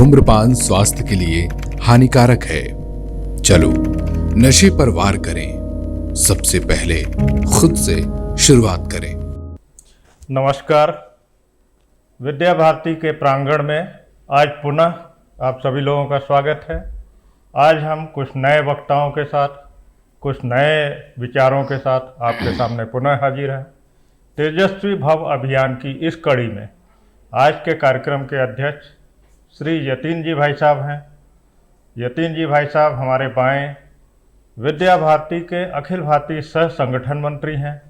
धूम्रपान स्वास्थ्य के लिए हानिकारक है। चलो नशे पर वार करें। सबसे पहले खुद से शुरुआत करें। नमस्कार। विद्या भारती के प्रांगण में आज पुनः आप सभी लोगों का स्वागत है। आज हम कुछ नए वक्ताओं के साथ, कुछ नए विचारों के साथ आपके सामने पुनः हाजिर हैं। तेजस्वी भव अभियान की इस कड़ी में आज के कार्यक्रम के अध्यक्ष श्री यतीन जी भाई साहब हैं। यतीन जी भाई साहब हमारे बाएं विद्या भारती के अखिल भारतीय सह संगठन मंत्री हैं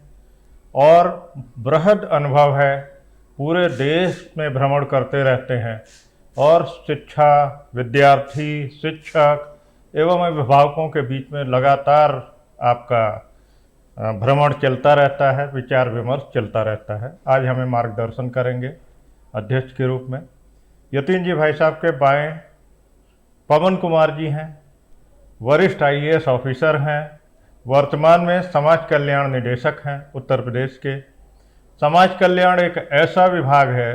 और बृहद अनुभव है, पूरे देश में भ्रमण करते रहते हैं और शिक्षा, विद्यार्थी, शिक्षक एवं अभिभावकों के बीच में लगातार आपका भ्रमण चलता रहता है, विचार विमर्श चलता रहता है। आज हमें मार्गदर्शन करेंगे अध्यक्ष के रूप में। यतीन जी भाई साहब के बाएं पवन कुमार जी हैं, वरिष्ठ IAS ऑफिसर हैं, वर्तमान में समाज कल्याण निदेशक हैं उत्तर प्रदेश के। समाज कल्याण एक ऐसा विभाग है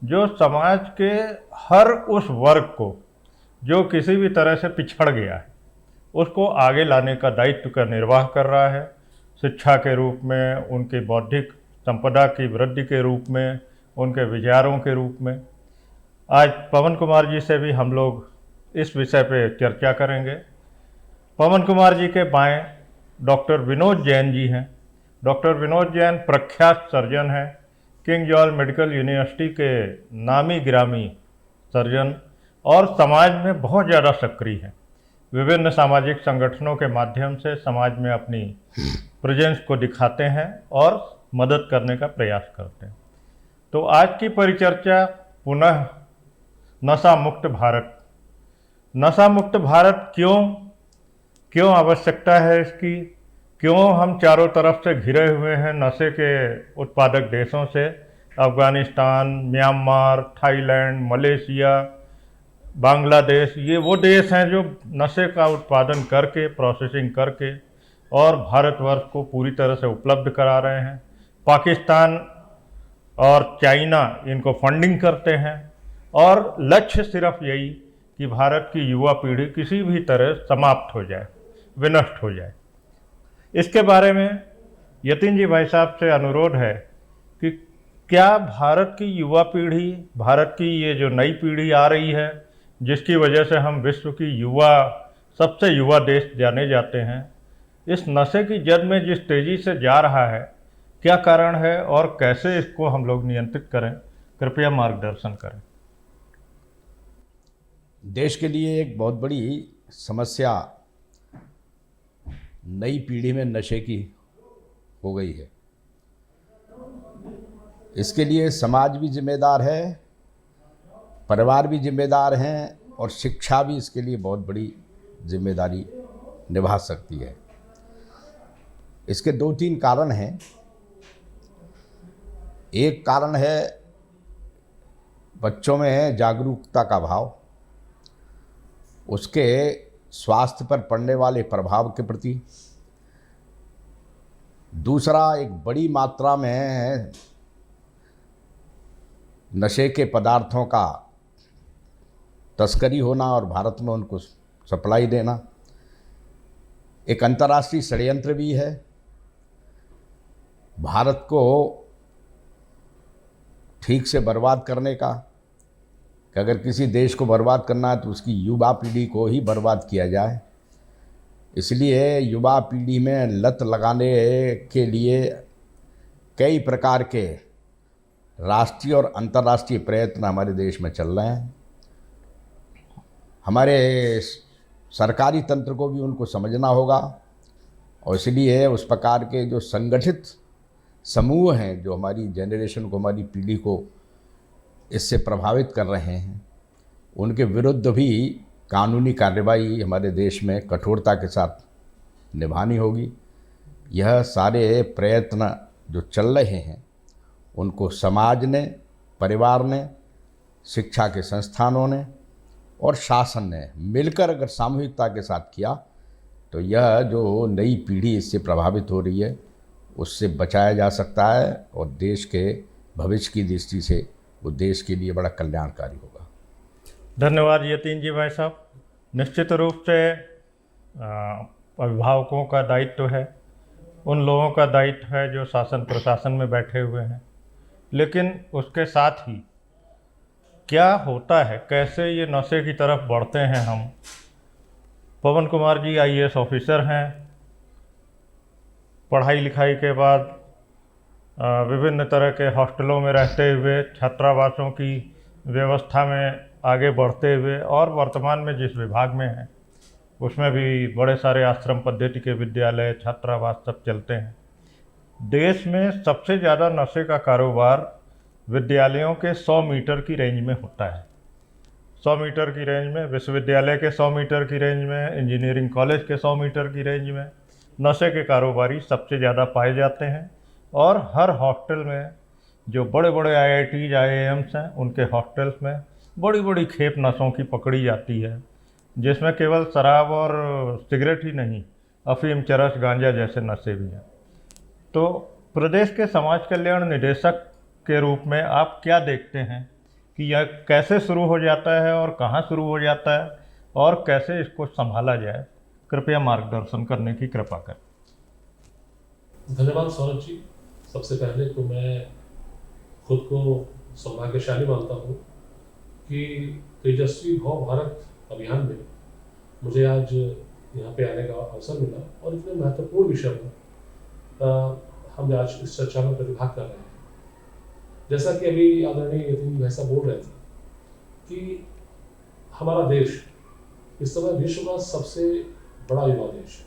जो समाज के हर उस वर्ग को जो किसी भी तरह से पिछड़ गया है उसको आगे लाने का दायित्व का निर्वाह कर रहा है। शिक्षा के रूप में, उनकी बौद्धिक संपदा की वृद्धि के रूप में, उनके विचारों के रूप में। आज पवन कुमार जी से भी हम लोग इस विषय पे चर्चा करेंगे। पवन कुमार जी के बाएं डॉक्टर विनोद जैन जी हैं। डॉक्टर विनोद जैन प्रख्यात सर्जन हैं, किंग जॉर्ज मेडिकल यूनिवर्सिटी के नामी गिरामी सर्जन और समाज में बहुत ज़्यादा सक्रिय हैं। विभिन्न सामाजिक संगठनों के माध्यम से समाज में अपनी प्रेजेंस को दिखाते हैं और मदद करने का प्रयास करते हैं। तो आज की परिचर्चा पुनः नशा मुक्त भारत। नशा मुक्त भारत क्यों आवश्यकता है इसकी, क्यों हम चारों तरफ से घिरे हुए हैं नशे के उत्पादक देशों से। Afghanistan, Myanmar, Thailand, Malaysia, Bangladesh, ये वो देश हैं जो नशे का उत्पादन करके, प्रोसेसिंग करके और भारतवर्ष को पूरी तरह से उपलब्ध करा रहे हैं। पाकिस्तान और चाइना इनको फंडिंग करते हैं और लक्ष्य सिर्फ यही कि भारत की युवा पीढ़ी किसी भी तरह समाप्त हो जाए, विनष्ट हो जाए। इसके बारे में यतीन जी भाई साहब से अनुरोध है कि क्या भारत की युवा पीढ़ी, भारत की ये जो नई पीढ़ी आ रही है जिसकी वजह से हम विश्व की सबसे युवा देश जाने जाते हैं, इस नशे की जद में जिस तेज़ी से जा रहा है, क्या कारण है और कैसे इसको हम लोग नियंत्रित करें? कृपया मार्गदर्शन करें। देश के लिए एक बहुत बड़ी समस्या नई पीढ़ी में नशे की हो गई है। इसके लिए समाज भी जिम्मेदार है, परिवार भी जिम्मेदार हैं और शिक्षा भी इसके लिए बहुत बड़ी जिम्मेदारी निभा सकती है। इसके 2-3 कारण हैं। एक कारण है बच्चों में जागरूकता का अभाव, उसके स्वास्थ्य पर पड़ने वाले प्रभाव के प्रति। दूसरा, एक बड़ी मात्रा में नशे के पदार्थों का तस्करी होना और भारत में उनको सप्लाई देना। एक अंतर्राष्ट्रीय षड्यंत्र भी है भारत को ठीक से बर्बाद करने का, कि अगर किसी देश को बर्बाद करना है तो उसकी युवा पीढ़ी को ही बर्बाद किया जाए। इसलिए युवा पीढ़ी में लत लगाने के लिए कई प्रकार के राष्ट्रीय और अंतर्राष्ट्रीय प्रयत्न हमारे देश में चल रहे हैं। हमारे सरकारी तंत्र को भी उनको समझना होगा और इसलिए उस प्रकार के जो संगठित समूह हैं जो हमारी जनरेशन को, हमारी पीढ़ी को इससे प्रभावित कर रहे हैं, उनके विरुद्ध भी कानूनी कार्रवाई हमारे देश में कठोरता के साथ निभानी होगी। यह सारे प्रयत्न जो चल रहे हैं उनको समाज ने, परिवार ने, शिक्षा के संस्थानों ने और शासन ने मिलकर अगर सामूहिकता के साथ किया तो यह जो नई पीढ़ी इससे प्रभावित हो रही है उससे बचाया जा सकता है और देश के भविष्य की दृष्टि से वो देश के लिए बड़ा कल्याणकारी होगा। धन्यवाद यतीन जी भाई साहब। निश्चित रूप से अभिभावकों का दायित्व है, उन लोगों का दायित्व है जो शासन प्रशासन में बैठे हुए हैं, लेकिन उसके साथ ही क्या होता है, कैसे ये नशे की तरफ बढ़ते हैं हम। पवन कुमार जी आईएएस ऑफिसर हैं, पढ़ाई लिखाई के बाद विभिन्न तरह के हॉस्टलों में रहते हुए, छात्रावासों की व्यवस्था में आगे बढ़ते हुए और वर्तमान में जिस विभाग में हैं उसमें भी बड़े सारे आश्रम पद्धति के विद्यालय, छात्रावास सब चलते हैं। देश में सबसे ज़्यादा नशे का कारोबार विद्यालयों के 100 मीटर की रेंज में होता है। 100 मीटर की रेंज में, विश्वविद्यालय के 100 मीटर की रेंज में, इंजीनियरिंग कॉलेज के 100 मीटर की रेंज में नशे के कारोबारी सबसे ज़्यादा पाए जाते हैं। और हर हॉस्टल में जो बड़े बड़े IITs IIMs हैं, उनके हॉस्टल्स में बड़ी बड़ी खेप नशों की पकड़ी जाती है, जिसमें केवल शराब और सिगरेट ही नहीं, अफीम, चरस, गांजा जैसे नशे भी हैं। तो प्रदेश के समाज कल्याण निदेशक के रूप में आप क्या देखते हैं कि यह कैसे शुरू हो जाता है और कहाँ शुरू हो जाता है और कैसे इसको संभाला जाए? कृपया मार्गदर्शन करने की कृपा करें। धन्यवाद सौरभ जी। सबसे पहले तो मैं खुद को सौभाग्यशाली मानता हूँ कि तेजस्वी भव भारत अभियान में मुझे आज यहाँ पे आने का अवसर मिला और इतने महत्वपूर्ण विषय पर हम आज इस चर्चा में प्रतिभाग कर रहे हैं। जैसा कि अभी आदरणीय यतीन भाई साहब बोल रहे थे कि हमारा देश इस समय विश्व का सबसे बड़ा युवा देश है,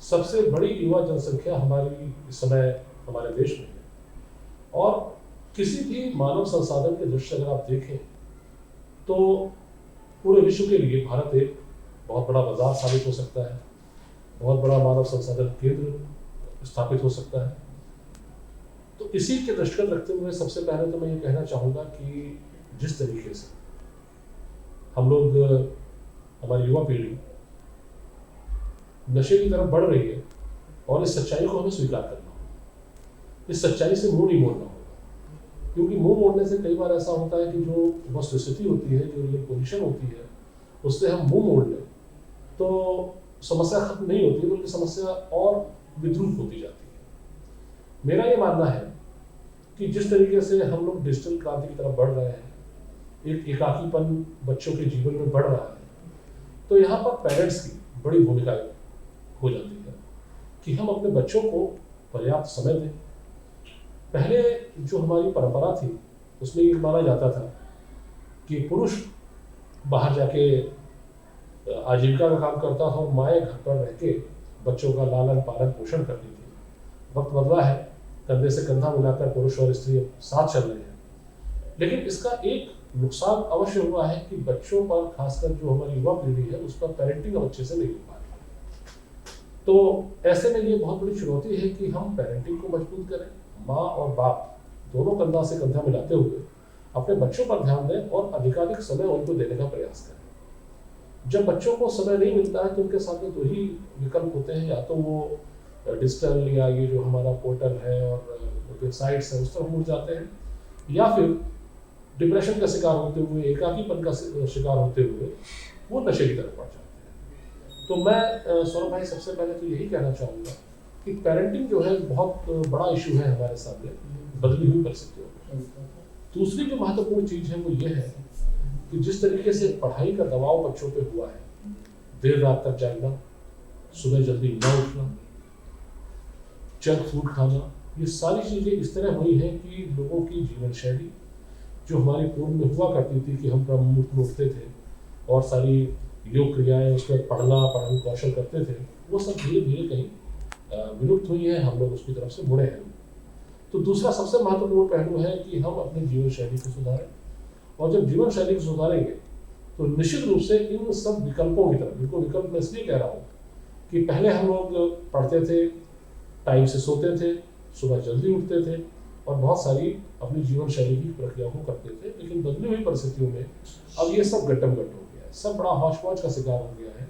सबसे बड़ी युवा जनसंख्या हमारी इस समय हमारे देश में है। और किसी भी मानव संसाधन के दृष्टि से अगर आप देखें तो पूरे विश्व के लिए भारत एक बहुत बड़ा बाजार साबित हो सकता है, बहुत बड़ा मानव संसाधन केंद्र स्थापित हो सकता है। तो इसी के दृष्टिगत रखते हुए सबसे पहले तो मैं ये कहना चाहूँगा कि जिस तरीके से हम लोग, हमारी युवा पीढ़ी नशे की तरफ बढ़ रही है और इस सच्चाई को हमें स्वीकार करना होगा, इस सच्चाई से मुंह नहीं मोड़ना होगा। क्योंकि मुंह मोड़ने से कई बार ऐसा होता है कि जो वस्तुस्थिति होती है, जो रियल पोजीशन होती है, उससे हम मुंह मोड़ लें तो समस्या खत्म नहीं होती, बल्कि समस्या और विद्रूप होती जाती है। मेरा ये मानना है कि जिस तरीके से हम लोग डिजिटल क्रांति की तरफ बढ़ रहे हैं, एक एकाकीपन बच्चों के जीवन में बढ़ रहा है, तो यहाँ पर पेरेंट्स की बड़ी भूमिका हो जाती है कि हम अपने बच्चों को पर्याप्त समय दें। पहले जो हमारी परंपरा थी उसमें ये माना जाता था कि पुरुष बाहर जाके आजीविका का काम करता था और माएँ घर पर रह के बच्चों का लालन पालन पोषण करती थी। वक्त बदला है, कंधे से कंधा मिलाकर पुरुष और स्त्री साथ चल रहे हैं, लेकिन इसका एक नुकसान अवश्य हुआ है कि बच्चों पर, खासकर जो हमारी युवा पीढ़ी है, उस पर पेरेंटिंग अच्छे से नहीं हो पा रही। तो ऐसे में ये बहुत बड़ी चुनौती है कि हम पेरेंटिंग को मजबूत करें, माँ और बाप दोनों कंधा से कंधा मिलाते हुए अपने बच्चों पर ध्यान दें और अधिकाधिक समय उनको देने का प्रयास करें। जब बच्चों को समय नहीं मिलता है तो उनके सामने दो ही विकल्प होते हैं, या तो वो डिजिटल या ये जो हमारा पोर्टल है और वेबसाइट्स है उस तरफ मुड़ जाते हैं, या फिर डिप्रेशन का शिकार होते हुए, एकाकीपन का शिकार होते हुए वो नशे की तरफ बढ़ जाते हैं। तो मैं सौरभ भाई सबसे पहले तो यही कहना चाहूँगा कि पेरेंटिंग जो है बहुत बड़ा इशू है हमारे सामने बदली हुई परिस्थितियों में। दूसरी जो महत्वपूर्ण चीज़ है वो ये है कि जिस तरीके से पढ़ाई का दबाव बच्चों पे हुआ है, देर रात तक जागना, सुबह जल्दी न उठना, जंक फूड खाना, ये सारी चीज़ें इस तरह हुई हैं कि लोगों की जीवन शैली जो हमारी पूर्व में हुआ करती थी कि हम ब्रह्ममुहूर्त में उठते थे और सारी योग क्रियाएं, उसमें पढ़न कौशल करते थे, वो सब धीरे धीरे कहीं विलुप्त हुई है, हम लोग उसकी तरफ से मुड़े हैं। तो दूसरा सबसे महत्वपूर्ण पहलू है कि हम अपने जीवन शैली को सुधारें, और जब जीवन शैली को सुधारेंगे तो निश्चित रूप से इन सब विकल्पों की तरफ, इनको विकल्प मैं इसलिए कह रहा हूँ कि पहले हम लोग पढ़ते थे, टाइम से सोते थे, सुबह जल्दी उठते थे और बहुत सारी अपनी जीवन शैली की प्रक्रिया को करते थे, लेकिन बदली हुई परिस्थितिों में अब ये सब गट्टम गट्ट हो गया है, सब बड़ा हौच पौच का शिकार हो गया है।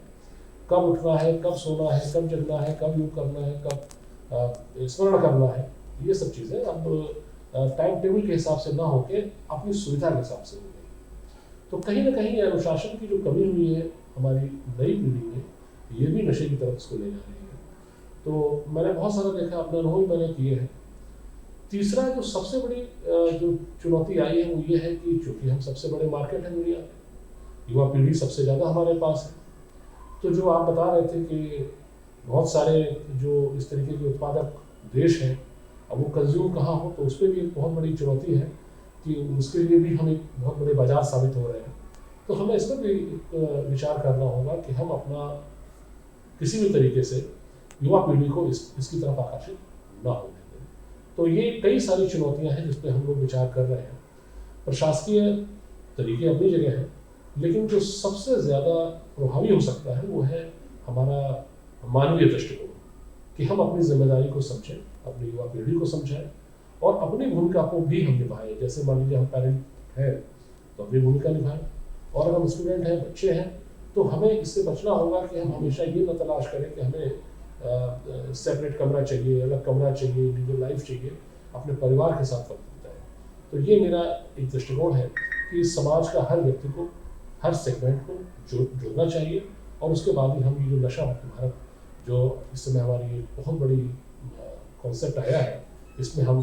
कब उठना है, कब सोना है, कब जगना है, कब योग करना है, कब स्मरण करना है, ये सब चीज़ें अब टाइम टेबल के हिसाब से ना होके अपनी सुविधा के हिसाब से हो गई। तो कहीं ना कहीं अनुशासन की जो कमी हुई है हमारी नई पीढ़ी में, ये भी नशे की तरफ इसको ले जा रही है। तो मैंने बहुत सारा देखा, अपने अनुभव मैंने किए हैं। तीसरा जो सबसे बड़ी जो चुनौती आई है वो ये है कि चूँकि हम सबसे बड़े मार्केट हैं दुनिया में, युवा पीढ़ी सबसे ज़्यादा हमारे पास है, तो जो आप बता रहे थे कि बहुत सारे जो इस तरीके के उत्पादक देश हैं, अब वो कंज्यूम कहाँ हो, तो उस पर भी एक बहुत बड़ी चुनौती है कि उसके लिए भी हम एक बहुत बड़े बाजार साबित हो रहे हैं। तो हमें इस पर भी विचार करना होगा कि हम अपना किसी भी तरीके से युवा पीढ़ी को इसकी तरफ आकर्षित ना होने दें। तो ये कई सारी चुनौतियां हैं जिस पर हम लोग विचार कर रहे हैं। प्रशासकीय तरीके अपनी जगह हैं, लेकिन जो सबसे ज़्यादा प्रभावी हो सकता है वो है हमारा मानवीय दृष्टिकोण, कि हम अपनी जिम्मेदारी को समझें, अपनी युवा पीढ़ी को समझाएं और अपनी भूमिका को भी हम निभाएं। जैसे मान लीजिए हम पेरेंट हैं तो अपनी भूमिका निभाएं, और अगर हम स्टूडेंट हैं, बच्चे हैं, तो हमें इससे बचना होगा कि हम हमेशा ये न तलाश करें कि हमें सेपरेट कमरा चाहिए, अलग कमरा चाहिए, इंडिविजुअल लाइफ चाहिए, अपने परिवार के साथ वक्त बिताएं। तो ये मेरा एक दृष्टिकोण है कि समाज का हर व्यक्ति को, हर सेगमेंट को जुड़ना चाहिए, और उसके बाद ही हम ये जो नशा मुक्त भारत जो इस समय हमारी बहुत बड़ी कॉन्सेप्ट आया है, इसमें हम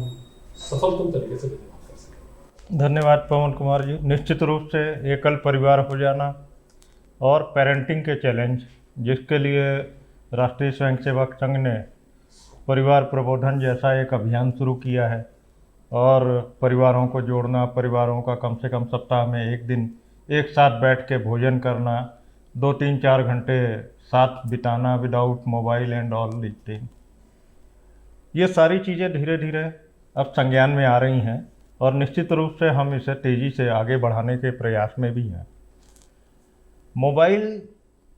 सफलतम तरीके से प्रतिभाग कर सकें। धन्यवाद पवन कुमार जी। निश्चित रूप से एकल परिवार हो जाना और पेरेंटिंग के चैलेंज, जिसके लिए राष्ट्रीय स्वयंसेवक संघ ने परिवार प्रबोधन जैसा एक अभियान शुरू किया है, और परिवारों को जोड़ना, परिवारों का कम से कम सप्ताह में एक दिन एक साथ बैठ के भोजन करना, 2-3-4 घंटे साथ बिताना without mobile and all this thing, ये सारी चीज़ें धीरे धीरे अब संज्ञान में आ रही हैं, और निश्चित रूप से हम इसे तेज़ी से आगे बढ़ाने के प्रयास में भी हैं। मोबाइल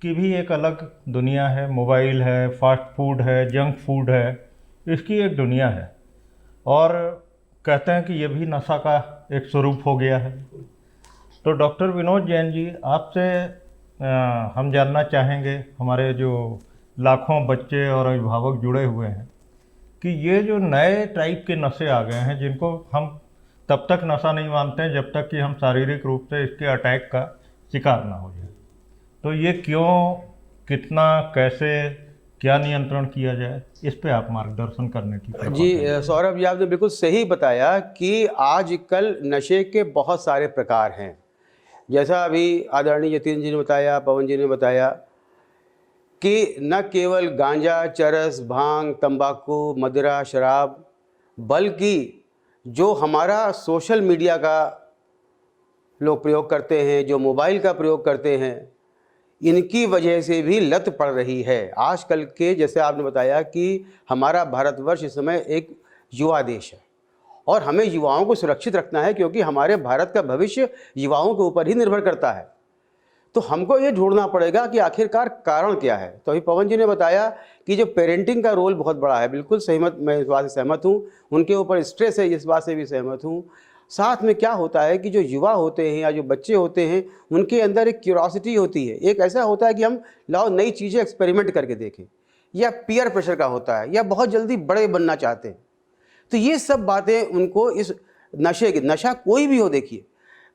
की भी एक अलग दुनिया है, मोबाइल है, फास्ट फूड है, जंक फूड है, इसकी एक दुनिया है, और कहते हैं कि ये भी नशा का एक स्वरूप हो गया है। तो डॉक्टर विनोद जैन जी, आपसे हम जानना चाहेंगे, हमारे जो लाखों बच्चे और अभिभावक जुड़े हुए हैं, कि ये जो नए टाइप के नशे आ गए हैं, जिनको हम तब तक नशा नहीं मानते हैं जब तक कि हम शारीरिक रूप से इसके अटैक का शिकार ना हो जाए, तो ये क्यों, कितना, कैसे, क्या नियंत्रण किया जाए, इस पे आप मार्गदर्शन करने की कृपा जी करें। सौरभ जी, आपने बिल्कुल सही बताया कि आजकल नशे के बहुत सारे प्रकार हैं। जैसा अभी आदरणीय यतीन जी ने बताया, पवन जी ने बताया कि न केवल गांजा, चरस, भांग, तंबाकू, मदिरा, शराब, बल्कि जो हमारा सोशल मीडिया का लोग प्रयोग करते हैं, जो मोबाइल का प्रयोग करते हैं, इनकी वजह से भी लत पड़ रही है। आजकल के, जैसे आपने बताया कि हमारा भारतवर्ष इस समय एक युवा देश है, और हमें युवाओं को सुरक्षित रखना है, क्योंकि हमारे भारत का भविष्य युवाओं के ऊपर ही निर्भर करता है। तो हमको ये ढूंढना पड़ेगा कि आखिरकार कारण क्या है। तो अभी पवन जी ने बताया कि जो पेरेंटिंग का रोल बहुत बड़ा है, बिल्कुल सहमत, मैं इस बात से सहमत हूँ। उनके ऊपर स्ट्रेस है, इस बात से भी सहमत हूँ। साथ में क्या होता है कि जो युवा होते हैं या जो बच्चे होते हैं, उनके अंदर एक क्यूरोसिटी होती है, एक ऐसा होता है कि हम लाओ नई चीज़ें एक्सपेरिमेंट करके देखें, या पीयर प्रेशर का होता है, या बहुत जल्दी बड़े बनना चाहते हैं। तो ये सब बातें उनको इस नशे की, नशा कोई भी हो, देखिए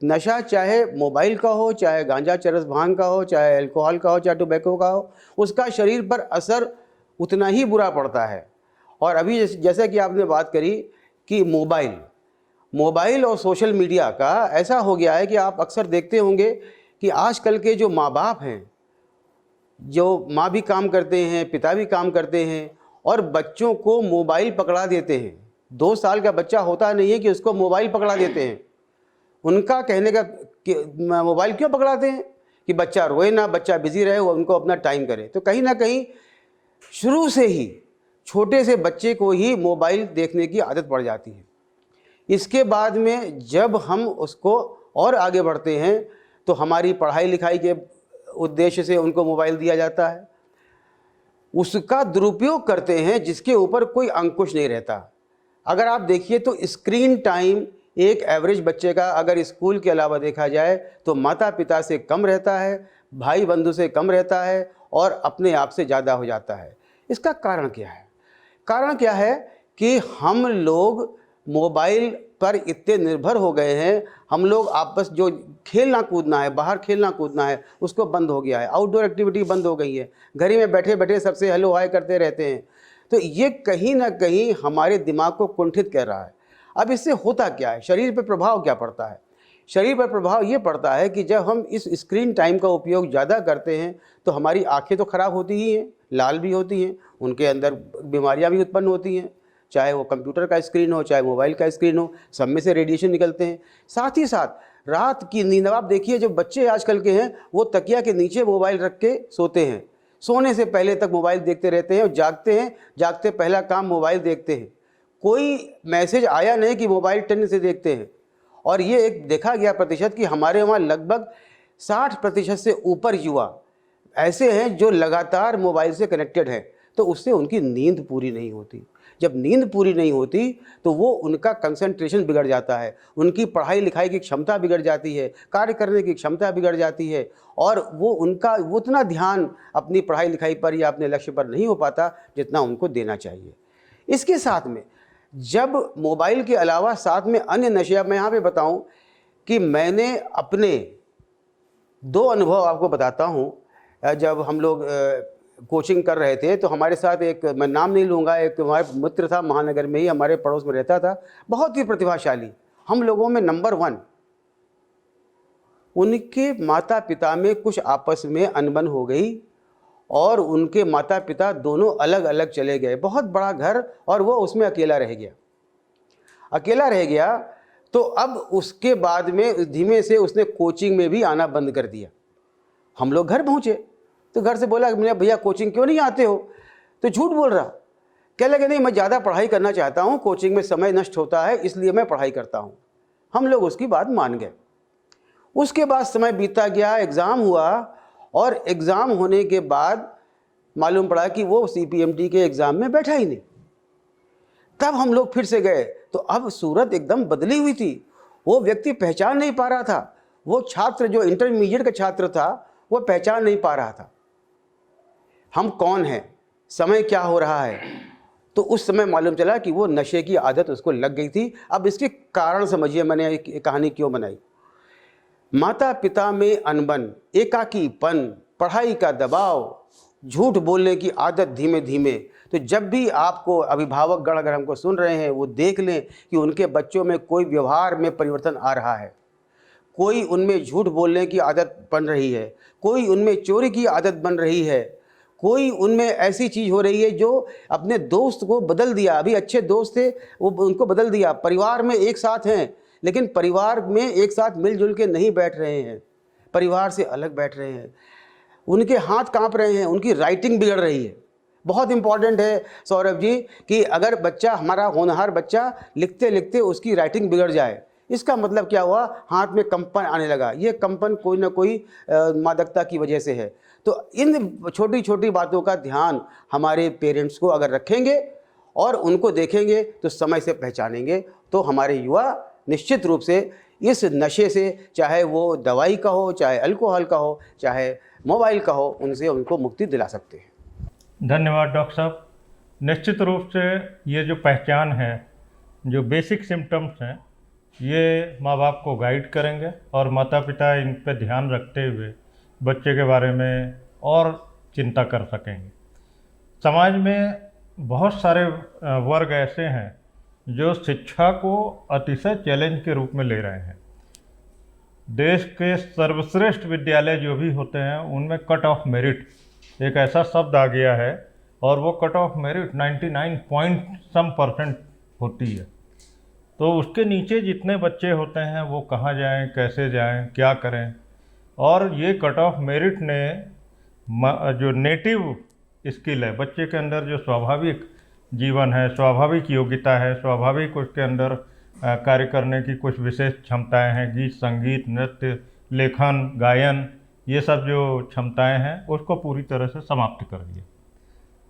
नशा चाहे मोबाइल का हो, चाहे गांजा, चरस, भांग का हो, चाहे अल्कोहल का हो, चाहे टोबैको का हो, उसका शरीर पर असर उतना ही बुरा पड़ता है। और अभी जैसे कि आपने बात करी कि मोबाइल और सोशल मीडिया का ऐसा हो गया है कि आप अक्सर देखते होंगे कि आजकल के जो माँ बाप हैं, जो माँ भी काम करते हैं, पिता भी काम करते हैं, और बच्चों को मोबाइल पकड़ा देते हैं। 2 साल का बच्चा होता नहीं है कि उसको मोबाइल पकड़ा देते हैं। उनका कहने का कि मोबाइल क्यों पकड़ाते हैं कि बच्चा रोए ना, बच्चा बिजी रहे, वो उनको अपना टाइम करे। तो कहीं ना कहीं शुरू से ही छोटे से बच्चे को ही मोबाइल देखने की आदत पड़ जाती है। इसके बाद में जब हम उसको और आगे बढ़ते हैं तो हमारी पढ़ाई लिखाई के उद्देश्य से उनको मोबाइल दिया जाता है, उसका दुरुपयोग करते हैं जिसके ऊपर कोई अंकुश नहीं रहता। अगर आप देखिए तो स्क्रीन टाइम एक एवरेज बच्चे का अगर स्कूल के अलावा देखा जाए तो माता पिता से कम रहता है, भाई बंधु से कम रहता है, और अपने आप से ज़्यादा हो जाता है। इसका कारण क्या है? कारण क्या है कि हम लोग मोबाइल पर इतने निर्भर हो गए हैं, हम लोग आपस जो खेलना कूदना है, बाहर खेलना कूदना है, उसको बंद हो गया है, आउटडोर एक्टिविटी बंद हो गई है, घर ही में बैठे बैठे सबसे हेलो हाय करते रहते हैं। तो ये कहीं ना कहीं हमारे दिमाग को कुंठित कर रहा है। अब इससे होता क्या है, शरीर पर प्रभाव क्या पड़ता है? शरीर पर प्रभाव ये पड़ता है कि जब हम इस स्क्रीन टाइम का उपयोग ज़्यादा करते हैं तो हमारी आंखें तो ख़राब होती ही हैं, लाल भी होती हैं, उनके अंदर बीमारियां भी उत्पन्न होती हैं, चाहे वो कंप्यूटर का स्क्रीन हो, चाहे मोबाइल का स्क्रीन हो, सब में से रेडिएशन निकलते हैं। साथ ही साथ रात की नींद, आप देखिए जो बच्चे आजकल के हैं वो तकिया के नीचे मोबाइल रख के सोते हैं, सोने से पहले तक मोबाइल देखते रहते हैं और जागते हैं, जागते पहला काम मोबाइल देखते हैं। कोई मैसेज आया नहीं कि मोबाइल टेन से देखते हैं। और ये एक देखा गया प्रतिशत कि हमारे वहाँ लगभग 60% से ऊपर युवा ऐसे हैं जो लगातार मोबाइल से कनेक्टेड हैं, तो उससे उनकी नींद पूरी नहीं होती। जब नींद पूरी नहीं होती तो वो उनका कंसंट्रेशन बिगड़ जाता है, उनकी पढ़ाई लिखाई की क्षमता बिगड़ जाती है, कार्य करने की क्षमता बिगड़ जाती है और वो उनका उतना ध्यान अपनी पढ़ाई लिखाई पर या अपने लक्ष्य पर नहीं हो पाता जितना उनको देना चाहिए। इसके साथ में जब मोबाइल के अलावा साथ में अन्य नशे, मैं यहाँ पे बताऊँ कि मैंने अपने 2 अनुभव आपको बताता हूँ। जब हम लोग कोचिंग कर रहे थे तो हमारे साथ एक, मैं नाम नहीं लूँगा, एक हमारे मित्र था, महानगर में ही हमारे पड़ोस में रहता था, बहुत ही प्रतिभाशाली, हम लोगों में नंबर 1। उनके माता पिता में कुछ आपस में अनबन हो गई और उनके माता पिता दोनों अलग अलग चले गए। बहुत बड़ा घर और वो उसमें अकेला रह गया। तो अब उसके बाद में धीमे से उसने कोचिंग में भी आना बंद कर दिया। हम लोग घर पहुँचे तो घर से बोला मेरे भैया कोचिंग क्यों नहीं आते हो? तो झूठ बोल रहा, कह लगे नहीं मैं ज़्यादा पढ़ाई करना चाहता हूँ, कोचिंग में समय नष्ट होता है इसलिए मैं पढ़ाई करता हूँ। हम लोग उसकी बात मान गए। उसके बाद समय बीता गया, एग्ज़ाम हुआ और एग्ज़ाम होने के बाद मालूम पड़ा कि वो CPMT के एग्ज़ाम में बैठा ही नहीं। तब हम लोग फिर से गए तो अब सूरत एकदम बदली हुई थी। वो व्यक्ति पहचान नहीं पा रहा था, वो छात्र जो इंटरमीडिएट का छात्र था वो पहचान नहीं पा रहा था हम कौन हैं, समय क्या हो रहा है। तो उस समय मालूम चला कि वो नशे की आदत उसको लग गई थी। अब इसके कारण समझिए मैंने एक कहानी क्यों बनाई। माता पिता में अनबन, एकाकीपन, पढ़ाई का दबाव, झूठ बोलने की आदत धीमे धीमे। तो जब भी आपको अभिभावक गण अगर हमको सुन रहे हैं वो देख लें कि उनके बच्चों में कोई व्यवहार में परिवर्तन आ रहा है, कोई उनमें झूठ बोलने की आदत बन रही है, कोई उनमें चोरी की आदत बन रही है, कोई उनमें ऐसी चीज़ हो रही है जो अपने दोस्त को बदल दिया। अभी अच्छे दोस्त थे वो उनको बदल दिया। परिवार में एक साथ हैं लेकिन परिवार में एक साथ मिलजुल के नहीं बैठ रहे हैं, परिवार से अलग बैठ रहे हैं, उनके हाथ कांप रहे हैं, उनकी राइटिंग बिगड़ रही है। बहुत इंपॉर्टेंट है सौरभ जी कि अगर बच्चा, हमारा होनहार बच्चा लिखते लिखते उसकी राइटिंग बिगड़ जाए, इसका मतलब क्या हुआ, हाथ में कंपन आने लगा। ये कंपन कोई ना कोई मादकता की वजह से है। तो इन छोटी छोटी बातों का ध्यान हमारे पेरेंट्स को अगर रखेंगे और उनको देखेंगे तो समय से पहचानेंगे तो हमारे युवा निश्चित रूप से इस नशे से, चाहे वो दवाई का हो, चाहे अल्कोहल का हो, चाहे मोबाइल का हो, उनसे उनको मुक्ति दिला सकते हैं। धन्यवाद डॉक्टर साहब। निश्चित रूप से ये जो पहचान है, जो बेसिक सिम्टम्स हैं, ये माँ बाप को गाइड करेंगे और माता पिता इन पर ध्यान रखते हुए बच्चे के बारे में और चिंता कर सकेंगे। समाज में बहुत सारे वर्ग ऐसे हैं जो शिक्षा को अतिशय चैलेंज के रूप में ले रहे हैं। देश के सर्वश्रेष्ठ विद्यालय जो भी होते हैं उनमें कट ऑफ मेरिट एक ऐसा शब्द आ गया है और वो कट ऑफ मेरिट 99% होती है। तो उसके नीचे जितने बच्चे होते हैं वो कहाँ जाएं, कैसे जाएं, क्या करें। और ये कट ऑफ मेरिट ने जो नेटिव स्किल है, बच्चे के अंदर जो स्वाभाविक जीवन है, स्वाभाविक योग्यता है, स्वाभाविक उसके अंदर कार्य करने की कुछ विशेष क्षमताएं हैं, गीत संगीत, नृत्य, लेखन, गायन, ये सब जो क्षमताएं हैं उसको पूरी तरह से समाप्त कर दिया।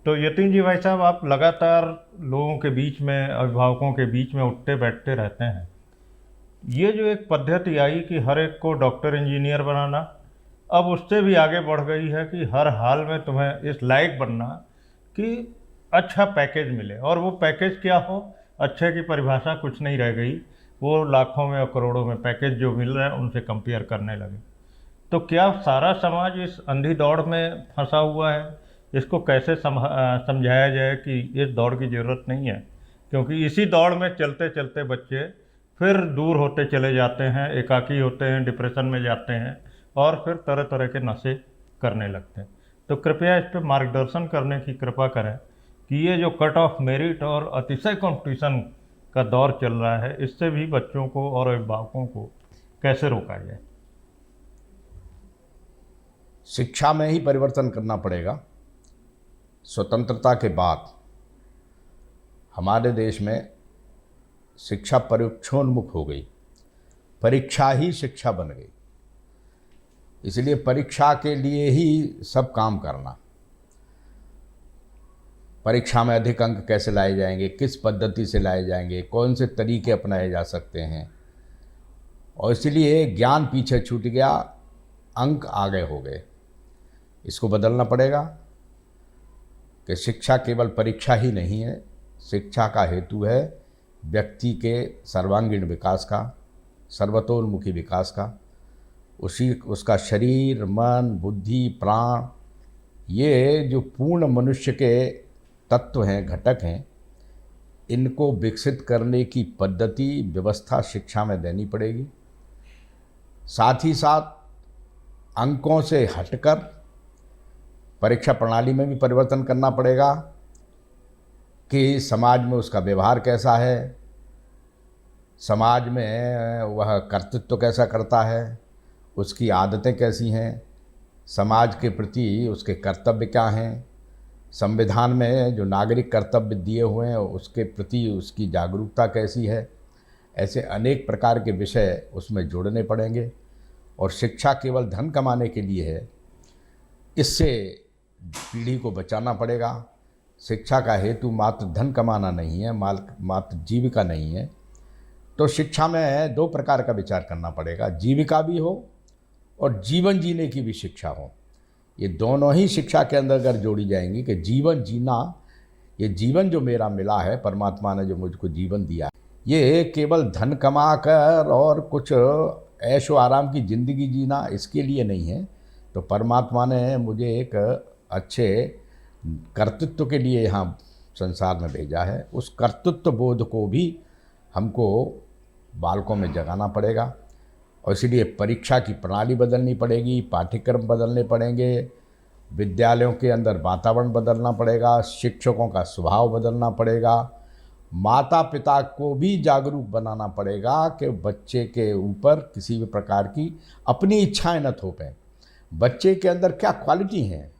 तो यतीन जी भाई साहब, आप लगातार लोगों के बीच में, अभिभावकों के बीच में उठते बैठते रहते हैं। ये जो एक पद्धति आई कि हर एक को डॉक्टर इंजीनियर बनाना, अब उससे भी आगे बढ़ गई है कि हर हाल में तुम्हें इस लायक बनना कि अच्छा पैकेज मिले। और वो पैकेज क्या हो अच्छे की परिभाषा कुछ नहीं रह गई, वो लाखों में और करोड़ों में पैकेज जो मिल रहे हैं उनसे कंपेयर करने लगे। तो क्या सारा समाज इस अंधी दौड़ में फंसा हुआ है? इसको कैसे समझाया जाए कि इस दौड़ की ज़रूरत नहीं है, क्योंकि इसी दौड़ में चलते चलते बच्चे फिर दूर होते चले जाते हैं, एकाकी होते हैं, डिप्रेशन में जाते हैं और फिर तरह तरह के नशे करने लगते हैं। तो कृपया इस पर मार्गदर्शन करने की कृपा करें कि ये जो कट ऑफ मेरिट और अतिशय कंपटीशन का दौर चल रहा है, इससे भी बच्चों को और अभिभावकों को कैसे रोका जाए। शिक्षा में ही परिवर्तन करना पड़ेगा। स्वतंत्रता के बाद हमारे देश में शिक्षा परीक्षोन्मुख हो गई, परीक्षा ही शिक्षा बन गई। इसलिए परीक्षा के लिए ही सब काम करना, परीक्षा में अधिक अंक कैसे लाए जाएंगे, किस पद्धति से लाए जाएंगे, कौन से तरीके अपनाए जा सकते हैं, और इसलिए ज्ञान पीछे छूट गया, अंक आगे हो गए। इसको बदलना पड़ेगा कि शिक्षा केवल परीक्षा ही नहीं है, शिक्षा का हेतु है व्यक्ति के सर्वांगीण विकास का, सर्वतोन्मुखी विकास का, उसका शरीर, मन, बुद्धि, प्राण, ये जो पूर्ण मनुष्य के तत्व हैं, घटक हैं, इनको विकसित करने की पद्धति, व्यवस्था शिक्षा में देनी पड़ेगी। साथ ही साथ अंकों से हटकर परीक्षा प्रणाली में भी परिवर्तन करना पड़ेगा कि समाज में उसका व्यवहार कैसा है, समाज में वह कर्तृत्व कैसा करता है, उसकी आदतें कैसी हैं, समाज के प्रति उसके कर्तव्य क्या हैं, संविधान में जो नागरिक कर्तव्य दिए हुए हैं उसके प्रति उसकी जागरूकता कैसी है। ऐसे अनेक प्रकार के विषय उसमें जोड़ने पड़ेंगे। और शिक्षा केवल धन कमाने के लिए है, इससे पीढ़ी को बचाना पड़ेगा। शिक्षा का हेतु मात्र धन कमाना नहीं है, मात्र जीविका नहीं है। तो शिक्षा में दो प्रकार का विचार करना पड़ेगा, जीविका भी हो और जीवन जीने की भी शिक्षा हो। ये दोनों ही शिक्षा के अंदर अगर जोड़ी जाएंगी कि जीवन जीना, ये जीवन जो मेरा मिला है, परमात्मा ने जो मुझको जीवन दिया है, ये केवल धन कमा कर और कुछ ऐशो आराम की ज़िंदगी जीना इसके लिए नहीं है। तो परमात्मा ने मुझे एक अच्छे कर्तृत्व के लिए यहाँ संसार में भेजा है। उस कर्तृत्व बोध को भी हमको बालकों में जगाना पड़ेगा और इसलिए परीक्षा की प्रणाली बदलनी पड़ेगी, पाठ्यक्रम बदलने पड़ेंगे, विद्यालयों के अंदर वातावरण बदलना पड़ेगा, शिक्षकों का स्वभाव बदलना पड़ेगा, माता पिता को भी जागरूक बनाना पड़ेगा कि बच्चे के ऊपर किसी भी प्रकार की अपनी इच्छाएं न थोपें। बच्चे के अंदर क्या क्वालिटी हैं,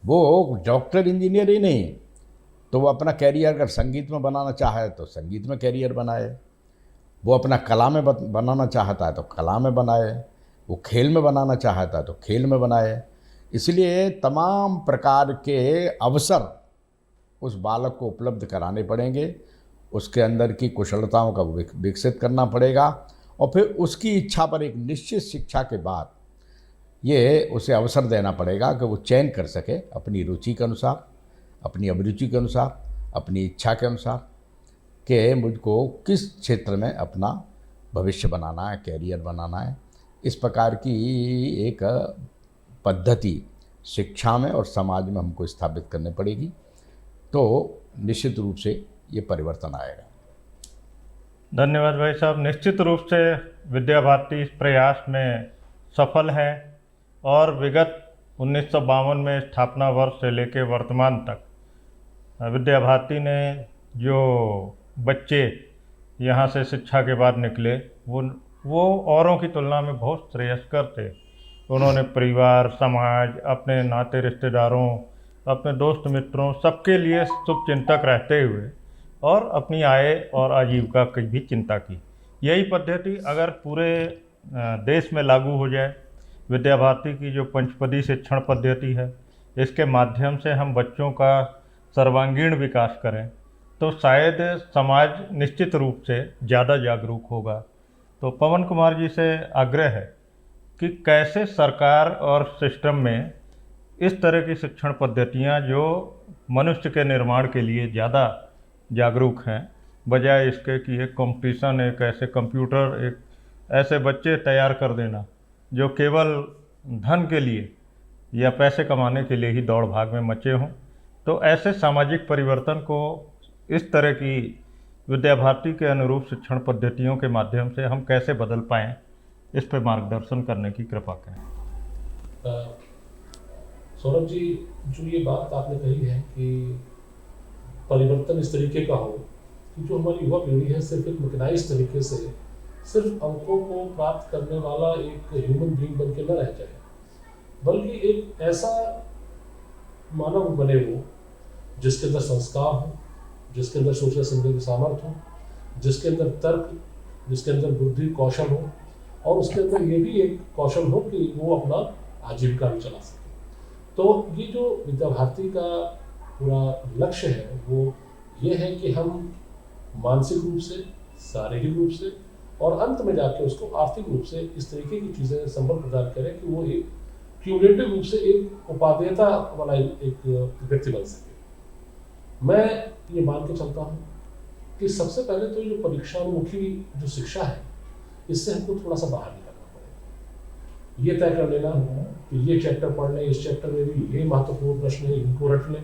वो डॉक्टर इंजीनियर ही नहीं, तो वो अपना कैरियर अगर संगीत में बनाना चाहे तो संगीत में कैरियर बनाए, वो अपना कला में बनाना चाहता है तो कला में बनाए, वो खेल में बनाना चाहता है तो खेल में बनाए। इसलिए तमाम प्रकार के अवसर उस बालक को उपलब्ध कराने पड़ेंगे, उसके अंदर की कुशलताओं का विकसित करना पड़ेगा और फिर उसकी इच्छा पर एक निश्चित शिक्षा के बाद ये उसे अवसर देना पड़ेगा कि वो चयन कर सके अपनी रुचि के अनुसार, अपनी अभिरुचि के अनुसार, अपनी इच्छा के अनुसार कि मुझको किस क्षेत्र में अपना भविष्य बनाना है, कैरियर बनाना है। इस प्रकार की एक पद्धति शिक्षा में और समाज में हमको स्थापित करनी पड़ेगी, तो निश्चित रूप से ये परिवर्तन आएगा। धन्यवाद भाई साहब। निश्चित रूप से विद्या भारती इस प्रयास में सफल है और विगत 1952 में स्थापना वर्ष से लेकर वर्तमान तक विद्या भारती ने जो बच्चे यहाँ से शिक्षा के बाद निकले वो औरों की तुलना में बहुत श्रेयस्कर थे। उन्होंने परिवार, समाज, अपने नाते रिश्तेदारों, अपने दोस्त मित्रों, सबके लिए शुभचिंतक रहते हुए और अपनी आय और आजीविका की भी चिंता की। यही पद्धति अगर पूरे देश में लागू हो जाए, विद्या भारती की जो पंचपदी शिक्षण पद्धति है, इसके माध्यम से हम बच्चों का सर्वांगीण विकास करें तो शायद समाज निश्चित रूप से ज़्यादा जागरूक होगा। तो पवन कुमार जी से आग्रह है कि कैसे सरकार और सिस्टम में इस तरह की शिक्षण पद्धतियाँ जो मनुष्य के निर्माण के लिए ज़्यादा जागरूक हैं, बजाय इसके कि एक कंपटीशन, एक ऐसे कंप्यूटर, एक ऐसे बच्चे तैयार कर देना जो केवल धन के लिए या पैसे कमाने के लिए ही दौड़ भाग में मचे हों। तो ऐसे सामाजिक परिवर्तन को इस तरह की विद्या भारती के अनुरूप शिक्षण पद्धतियों के माध्यम से हम कैसे बदल पाएँ, इस पर मार्गदर्शन करने की कृपा करें। सौरभ जी, जो ये बात आपने कही है कि परिवर्तन इस तरीके का हो कि जो हमारी युवा पीढ़ी है सिर्फ एक मैकेनाइज तरीके से सिर्फ अंकों को प्राप्त करने वाला एक ह्यूमन बीइंग बन के न रह जाए, बल्कि एक ऐसा मानव बने वो जिसके अंदर संस्कार हो, जिसके अंदर सोचने समझने की सामर्थ्य हो, जिसके अंदर तर्क, जिसके अंदर बुद्धि कौशल हो, और उसके अंदर ये भी एक कौशल हो कि वो अपना आजीविका भी चला सके। तो ये जो विद्या भारती का पूरा लक्ष्य है वो ये है कि हम मानसिक रूप से, शारीरिक रूप से और अंत में जाके उसको आर्थिक रूप से इस तरीके की चीज़ें संबल प्रदान करें कि वो एक क्यूमुलेटिव रूप से एक उपादेयता वाला एक व्यक्ति बन सके। मैं ये मान के चलता हूँ कि सबसे पहले तो ये परीक्षानुमुखी जो शिक्षा है इससे हमको थोड़ा सा बाहर निकलना पड़ेगा। ये तय कर लेना कि ये चैप्टर पढ़ लें, इस चैप्टर में भी ये महत्वपूर्ण प्रश्न है, इनको रट लें,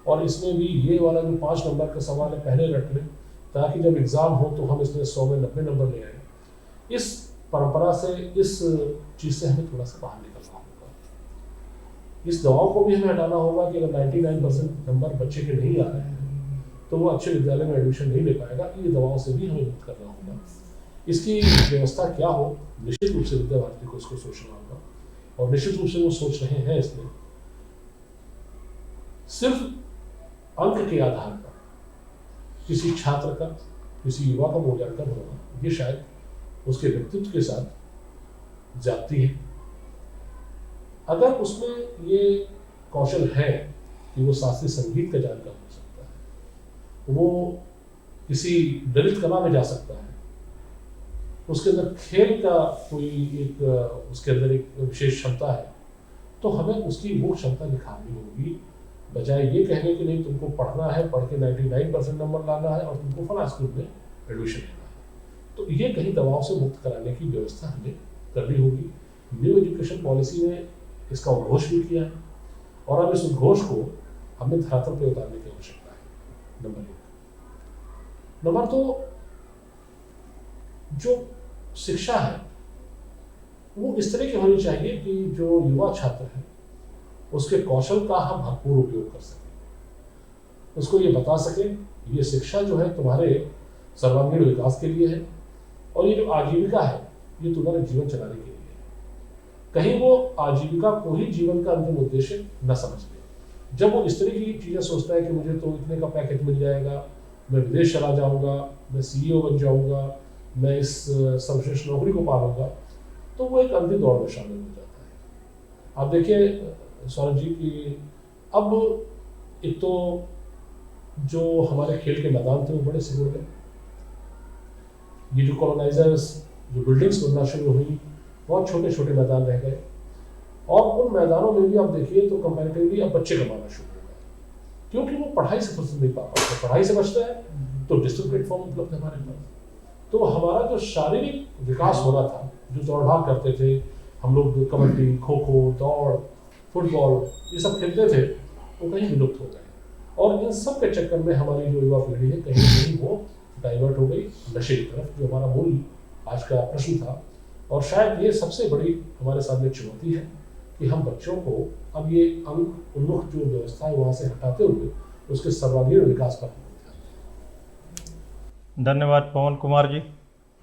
और इसमें भी ये वाला जो 5 नंबर का सवाल है पहले रट लें, ताकि जब एग्ज़ाम हो तो हम इसमें 100 में 90 नंबर ले आए। इस परंपरा से, इस चीज़ से हमें थोड़ा सा बाहर निकलना होगा। इस दबाव को भी हमें हटाना होगा कि अगर 99% नंबर बच्चे के नहीं आ रहे हैं तो वो अच्छे विद्यालय में एडमिशन नहीं ले पाएगा। ये दबाव से भी हमें मुक्त करना होगा। इसकी व्यवस्था क्या हो, निश्चित रूप से विद्या भारती को इसको सोचना होगा, और निश्चित रूप से वो सोच रहे हैं। इसमें सिर्फ अंक के आधार पर किसी छात्र का, किसी युवा का मूल्यांकन होना, ये शायद उसके व्यक्तित्व के साथ जाती है। अगर उसमें ये कौशल है कि वो शास्त्रीय संगीत का जानकार हो सकता है, वो किसी ललित कला में जा सकता है, उसके अंदर खेल का कोई एक उसके अंदर एक विशेष क्षमता है, तो हमें उसकी वो क्षमता निखारनी होगी, बजाय ये कहने कि नहीं तुमको पढ़ना है, पढ़ के 99% नंबर लाना है और तुमको फला स्कूल में एडमिशन लेना है। तो ये कहीं दबाव से मुक्त कराने की व्यवस्था हमें करनी होगी। न्यू एजुकेशन पॉलिसी ने इसका उद्घोष भी किया है, और अब इस उद्घोष को हमें धरातल पर उतारने की आवश्यकता है। नंबर 1। नंबर 2, जो शिक्षा है वो इस तरह की होनी चाहिए कि जो युवा छात्र है उसके कौशल का हम भरपूर उपयोग कर सकें, उसको ये बता सकें ये शिक्षा जो है तुम्हारे सर्वांगीण विकास के लिए है, और ये जो आजीविका है ये तुम्हारे जीवन चलाने के लिए है। कहीं वो आजीविका को ही जीवन का अंतिम उद्देश्य न समझ ले। जब वो इस तरह की चीज़ें सोचता है कि मुझे तो इतने का पैकेज मिल जाएगा, मैं विदेश चला जाऊँगा, मैं CEO बन जाऊँगा, मैं इस सर्वश्रेष्ठ नौकरी को पालूंगा, तो वो एक अंधी दौड़ में शामिल हो जाता है। आप देखिए सौरभ जी कि अब एक तो जो हमारे खेल के मैदान थे वो बड़े सिकुड़ गए। ये जो कॉलोनाइजर्स जो बिल्डिंग्स बनना शुरू हुई, बहुत छोटे छोटे मैदान रह गए, और उन मैदानों में भी आप देखिए तो कंपैरेटिवली अब बच्चे कमाना शुरू हो गए, क्योंकि वो पढ़ाई से फुर्सत नहीं पा पाते। पढ़ाई से बचता है तो डिजिटल प्लेटफॉर्म उपलब्ध है हमारे पास। तो हमारा जो शारीरिक विकास होना था, जो दौड़ भाग करते थे हम लोग, कबड्डी, खो खो, दौड़, फुटबॉल, ये सब खेलते थे, वो कहीं विलुप्त हो गए। और इन सब के चक्कर में हमारी जो युवा पीढ़ी है कहीं ना कहीं वो डाइवर्ट हो गई नशे की तरफ, जो हमारा मूल आज का प्रश्न था। और शायद ये सबसे बड़ी हमारे सामने चुनौती है कि हम बच्चों को अब ये अंक उन्मुख जो व्यवस्था है वहाँ से हटाते हुए उसके सर्वांगीण विकास पर। धन्यवाद पवन कुमार जी।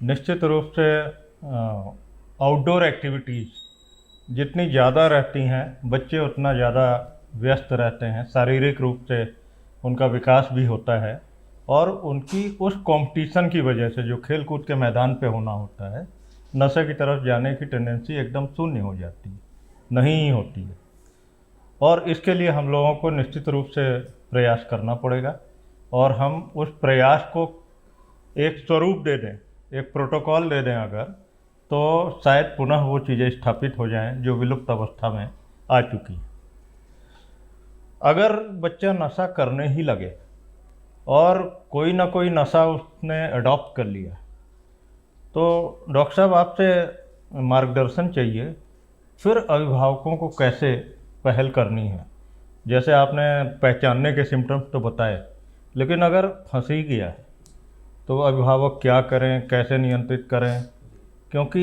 निश्चित रूप से आउटडोर एक्टिविटीज़ जितनी ज़्यादा रहती हैं, बच्चे उतना ज़्यादा व्यस्त रहते हैं, शारीरिक रूप से उनका विकास भी होता है, और उनकी उस कंपटीशन की वजह से जो खेल कूद के मैदान पे होना होता है, नशे की तरफ जाने की टेंडेंसी एकदम शून्य हो जाती है, नहीं ही होती है। और इसके लिए हम लोगों को निश्चित रूप से प्रयास करना पड़ेगा, और हम उस प्रयास को एक स्वरूप दे दें, एक प्रोटोकॉल दे दें अगर, तो शायद पुनः वो चीज़ें स्थापित हो जाएं जो विलुप्त अवस्था में आ चुकी हैं। अगर बच्चा नशा करने ही लगे और कोई ना कोई नशा उसने अडॉप्ट कर लिया। तो डॉक्टर साहब आपसे मार्गदर्शन चाहिए, फिर अभिभावकों को कैसे पहल करनी है। जैसे आपने पहचानने के सिम्टम्स तो बताए, लेकिन अगर फंस ही गया है तो अभिभावक क्या करें, कैसे नियंत्रित करें? क्योंकि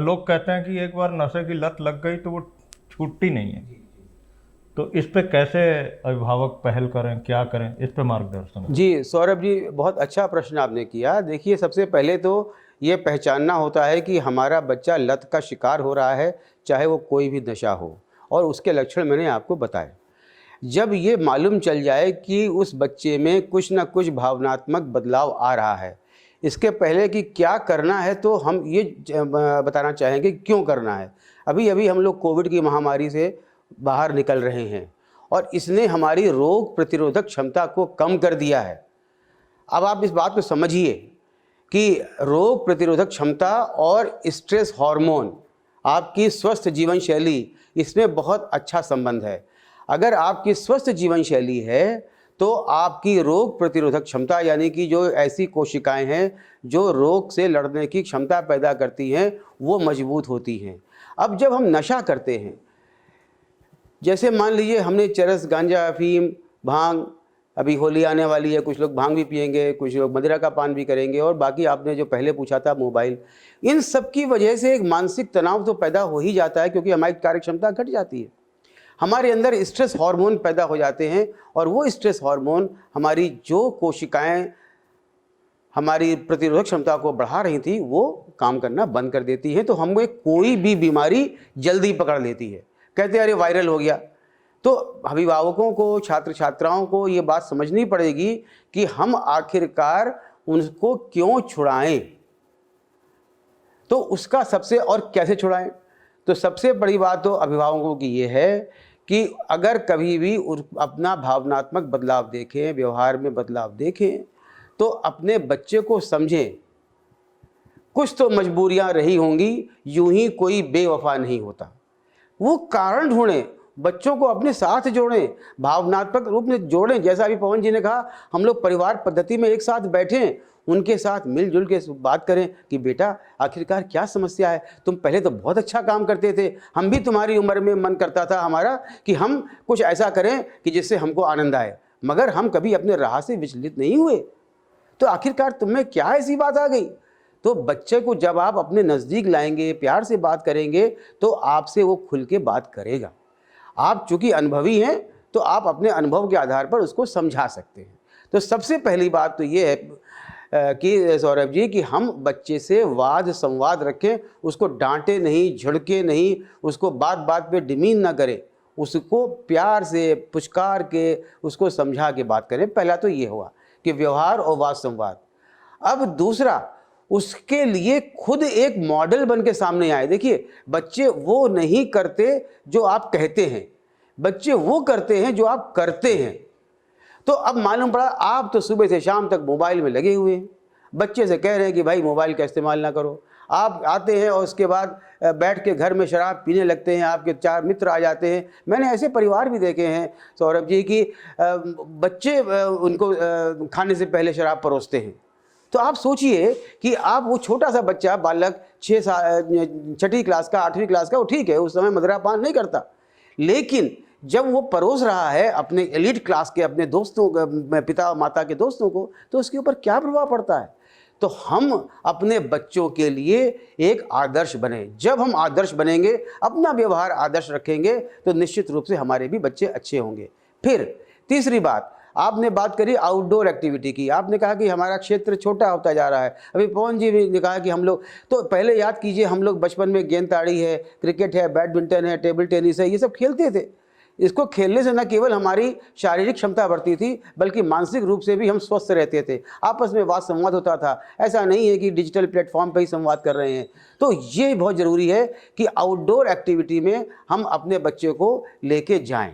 लोग कहते हैं कि एक बार नशे की लत लग गई तो वो छूटती नहीं है। तो इस पे कैसे अभिभावक पहल करें, क्या करें, इस पे मार्गदर्शन। जी सौरभ जी, बहुत अच्छा प्रश्न आपने किया। देखिए, सबसे पहले तो ये पहचानना होता है कि हमारा बच्चा लत का शिकार हो रहा है, चाहे वो कोई भी नशा हो, और उसके लक्षण मैंने आपको बताए। जब ये मालूम चल जाए कि उस बच्चे में कुछ ना कुछ भावनात्मक बदलाव आ रहा है, इसके पहले कि क्या करना है तो हम ये बताना चाहेंगे क्यों करना है। अभी अभी हम लोग कोविड की महामारी से बाहर निकल रहे हैं और इसने हमारी रोग प्रतिरोधक क्षमता को कम कर दिया है। अब आप इस बात को समझिए कि रोग प्रतिरोधक क्षमता और स्ट्रेस हार्मोन, आपकी स्वस्थ जीवन शैली, इसमें बहुत अच्छा संबंध है। अगर आपकी स्वस्थ जीवन शैली है तो आपकी रोग प्रतिरोधक क्षमता, यानी कि जो ऐसी कोशिकाएं हैं जो रोग से लड़ने की क्षमता पैदा करती हैं, वो मजबूत होती हैं। अब जब हम नशा करते हैं, जैसे मान लीजिए हमने चरस, गांजा, अफीम, भांग, अभी होली आने वाली है, कुछ लोग भांग भी पिएंगे, कुछ लोग मदिरा का पान भी करेंगे, और बाकी आपने जो पहले पूछा था मोबाइल, इन सब की वजह से एक मानसिक तनाव तो पैदा हो ही जाता है, क्योंकि हमारी कार्य क्षमता घट जाती है, हमारे अंदर स्ट्रेस हार्मोन पैदा हो जाते हैं, और वो स्ट्रेस हार्मोन हमारी जो कोशिकाएं हमारी प्रतिरोधक क्षमता को बढ़ा रही थी वो काम करना बंद कर देती हैं। तो हमें कोई भी बीमारी जल्दी पकड़ लेती है, कहते हैं अरे वायरल हो गया। तो अभिभावकों को, छात्र छात्राओं को ये बात समझनी पड़ेगी कि हम आखिरकार उनको क्यों छुड़ाएं, तो उसका सबसे, और कैसे छुड़ाएं। तो सबसे बड़ी बात तो अभिभावकों की ये है कि अगर कभी भी अपना भावनात्मक बदलाव देखें, व्यवहार में बदलाव देखें, तो अपने बच्चे को समझें। कुछ तो मजबूरियां रही होंगी, यूं ही कोई बेवफा नहीं होता। वो कारण ढूंढें, बच्चों को अपने साथ जोड़ें, भावनात्मक रूप में जोड़ें। जैसा अभी पवन जी ने कहा, हम लोग परिवार पद्धति में एक साथ बैठें, उनके साथ मिलजुल के बात करें कि बेटा आखिरकार क्या समस्या है, तुम पहले तो बहुत अच्छा काम करते थे, हम भी तुम्हारी उम्र में मन करता था हमारा कि हम कुछ ऐसा करें कि जिससे हमको आनंद आए, मगर हम कभी अपने राह से विचलित नहीं हुए, तो आखिरकार तुम्हें क्या ऐसी बात आ गई। तो बच्चे को जब आप अपने नज़दीक लाएंगे, प्यार से बात करेंगे, तो आपसे वो खुल के बात करेगा। आप चूँकि अनुभवी हैं तो आप अपने अनुभव के आधार पर उसको समझा सकते हैं। तो सबसे पहली बात तो ये है कि सौरभ जी, कि हम बच्चे से वाद संवाद रखें, उसको डांटे नहीं, झिड़के नहीं, उसको बात बात पे डिमीन ना करें, उसको प्यार से पुचकार के उसको समझा के बात करें। पहला तो ये हुआ कि व्यवहार और वाद संवाद। अब दूसरा, उसके लिए खुद एक मॉडल बन के सामने आए। देखिए, बच्चे वो नहीं करते जो आप कहते हैं, बच्चे वो करते हैं जो आप करते हैं। तो अब मालूम पड़ा आप तो सुबह से शाम तक मोबाइल में लगे हुए हैं, बच्चे से कह रहे हैं कि भाई मोबाइल का इस्तेमाल ना करो। आप आते हैं और उसके बाद बैठ के घर में शराब पीने लगते हैं, आपके 4 मित्र आ जाते हैं। मैंने ऐसे परिवार भी देखे हैं सौरभ जी कि बच्चे उनको खाने से पहले शराब परोसते हैं। तो आप सोचिए कि आप वो छोटा सा बच्चा, बालक 6ठी क्लास का, 8वीं क्लास का, वो ठीक है, उस समय मदिरा पान नहीं करता, लेकिन जब वो परोस रहा है अपने एलीट क्लास के अपने दोस्तों, पिता माता के दोस्तों को, तो उसके ऊपर क्या प्रभाव पड़ता है। तो हम अपने बच्चों के लिए एक आदर्श बने। जब हम आदर्श बनेंगे, अपना व्यवहार आदर्श रखेंगे, तो निश्चित रूप से हमारे भी बच्चे अच्छे होंगे। फिर तीसरी बात, आपने बात करी आउटडोर एक्टिविटी की। आपने कहा कि हमारा क्षेत्र छोटा होता जा रहा है। अभी पवन जी ने कहा कि हम लोग, तो पहले याद कीजिए, हम लोग बचपन में गेंद ताड़ी है, क्रिकेट है, बैडमिंटन है, टेबल टेनिस है, ये सब खेलते थे। इसको खेलने से न केवल हमारी शारीरिक क्षमता बढ़ती थी, बल्कि मानसिक रूप से भी हम स्वस्थ रहते थे। आपस में वाद संवाद होता था। ऐसा नहीं है कि डिजिटल प्लेटफॉर्म पर ही संवाद कर रहे हैं। तो ये बहुत ज़रूरी है कि आउटडोर एक्टिविटी में हम अपने बच्चे को लेके जाएं।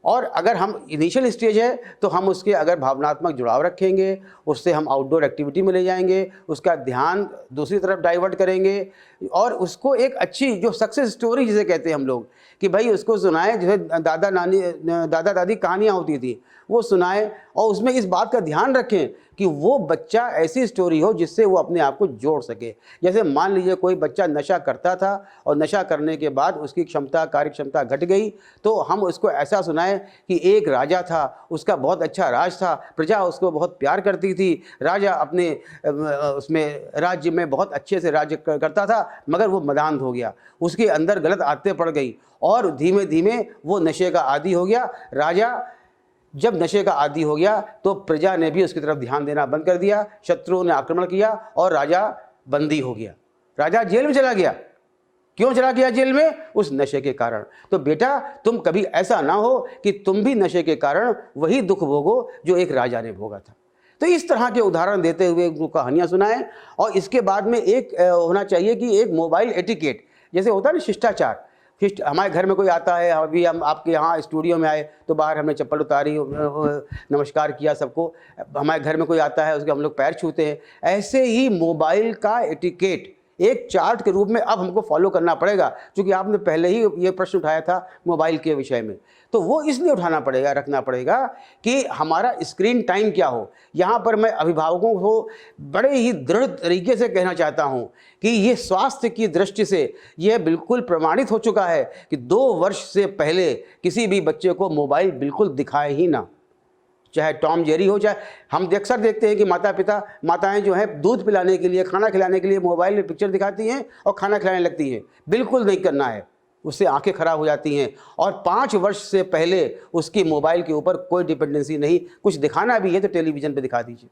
और अगर हम इनिशियल स्टेज है तो हम उसके अगर भावनात्मक जुड़ाव रखेंगे, उससे हम आउटडोर एक्टिविटी में ले जाएंगे, उसका ध्यान दूसरी तरफ डाइवर्ट करेंगे, और उसको एक अच्छी जो सक्सेस स्टोरी जिसे कहते हैं हम लोग, कि भाई उसको सुनाएं, जैसे दादा दादी कहानियाँ होती थी, वो सुनाएं और उसमें इस बात का ध्यान रखें कि वो बच्चा ऐसी स्टोरी हो जिससे वो अपने आप को जोड़ सके। जैसे मान लीजिए कोई बच्चा नशा करता था और नशा करने के बाद उसकी कार्य क्षमता घट गई, तो हम उसको ऐसा सुनाएं कि एक राजा था, उसका बहुत अच्छा राज था, प्रजा उसको बहुत प्यार करती थी, राजा अपने उसमें राज्य में बहुत अच्छे से राज्य करता था, मगर वो मदांध हो गया, उसके अंदर गलत आदतें पड़ गई और धीमे धीमे वो नशे का आदी हो गया। राजा जब नशे का आदी हो गया तो प्रजा ने भी उसकी तरफ ध्यान देना बंद कर दिया, शत्रुओं ने आक्रमण किया और राजा बंदी हो गया, राजा जेल में चला गया। क्यों चला गया जेल में? उस नशे के कारण। तो बेटा तुम कभी ऐसा ना हो कि तुम भी नशे के कारण वही दुख भोगो जो एक राजा ने भोगा था। तो इस तरह के उदाहरण देते हुए उनको कहानियाँ सुनाएं। और इसके बाद में एक होना चाहिए कि एक मोबाइल एटिकेट, जैसे होता है ना शिष्टाचार। हमारे घर में कोई आता है, अभी हम आपके यहाँ स्टूडियो में आए तो बाहर हमने चप्पल उतारी, नमस्कार किया सबको। हमारे घर में कोई आता है उसके हम लोग पैर छूते हैं। ऐसे ही मोबाइल का एटिकेट एक चार्ट के रूप में अब हमको फॉलो करना पड़ेगा, क्योंकि आपने पहले ही ये प्रश्न उठाया था मोबाइल के विषय में। तो वो इसलिए उठाना पड़ेगा, रखना पड़ेगा कि हमारा स्क्रीन टाइम क्या हो। यहाँ पर मैं अभिभावकों को बड़े ही दृढ़ तरीके से कहना चाहता हूँ कि ये स्वास्थ्य की दृष्टि से यह बिल्कुल प्रमाणित हो चुका है कि 2 वर्ष से पहले किसी भी बच्चे को मोबाइल बिल्कुल दिखाए ही ना, चाहे टॉम जेरी हो, चाहे हम अक्सर देखते हैं कि माताएं जो हैं दूध पिलाने के लिए, खाना खिलाने के लिए मोबाइल में पिक्चर दिखाती हैं और खाना खिलाने लगती हैं। बिल्कुल नहीं करना है, उससे आंखें खराब हो जाती हैं। और 5 वर्ष से पहले उसकी मोबाइल के ऊपर कोई डिपेंडेंसी नहीं, कुछ दिखाना भी है तो टेलीविज़न पे दिखा दीजिए।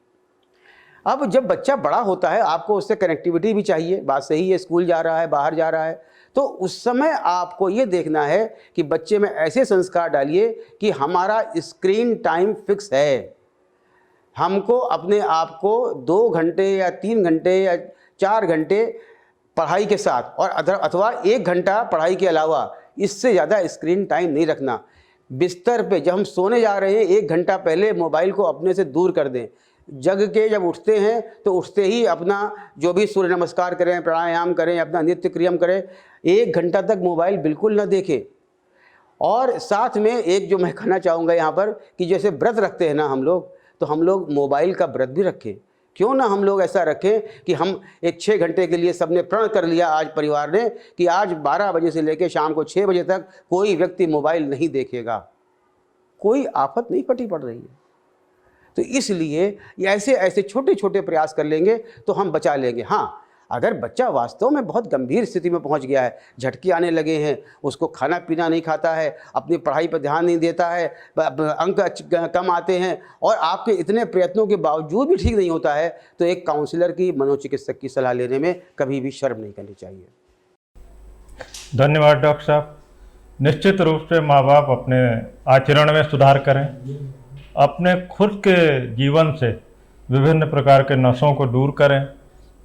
अब जब बच्चा बड़ा होता है आपको उससे कनेक्टिविटी भी चाहिए, बात सही है, स्कूल जा रहा है, बाहर जा रहा है, तो उस समय आपको ये देखना है कि बच्चे में ऐसे संस्कार डालिए कि हमारा स्क्रीन टाइम फिक्स है। हमको अपने आप को 2 घंटे या 3 घंटे या 4 घंटे पढ़ाई के साथ और अथवा 1 घंटा पढ़ाई के अलावा इससे ज़्यादा स्क्रीन टाइम नहीं रखना। बिस्तर पे जब हम सोने जा रहे हैं 1 घंटा पहले मोबाइल को अपने से दूर कर दें। जग के जब उठते हैं तो उठते ही अपना जो भी सूर्य नमस्कार करें, प्राणायाम करें, अपना नित्य क्रियम करें, 1 घंटा तक मोबाइल बिल्कुल न देखें। और साथ में एक जो मैं कहना चाहूँगा यहाँ पर कि जैसे व्रत रखते हैं ना हम लोग, तो हम लोग मोबाइल का व्रत भी रखें। क्यों ना हम लोग ऐसा रखें कि हम एक 6 घंटे के लिए सबने प्रण कर लिया आज परिवार ने कि आज 12 बजे से लेकर शाम को 6 बजे तक कोई व्यक्ति मोबाइल नहीं देखेगा। कोई आफत नहीं पटी पड़ रही है। तो इसलिए ऐसे छोटे छोटे प्रयास कर लेंगे तो हम बचा लेंगे। हाँ, अगर बच्चा वास्तव में बहुत गंभीर स्थिति में पहुंच गया है, झटके आने लगे हैं, उसको खाना पीना नहीं खाता है, अपनी पढ़ाई पर ध्यान नहीं देता है, अंक कम आते हैं और आपके इतने प्रयत्नों के बावजूद भी ठीक नहीं होता है, तो एक काउंसलर की, मनोचिकित्सक की सलाह लेने में कभी भी शर्म नहीं करनी चाहिए। धन्यवाद डॉक्टर साहब। निश्चित रूप से माँ बाप अपने आचरण में सुधार करें, अपने खुद के जीवन से विभिन्न प्रकार के नशों को दूर करें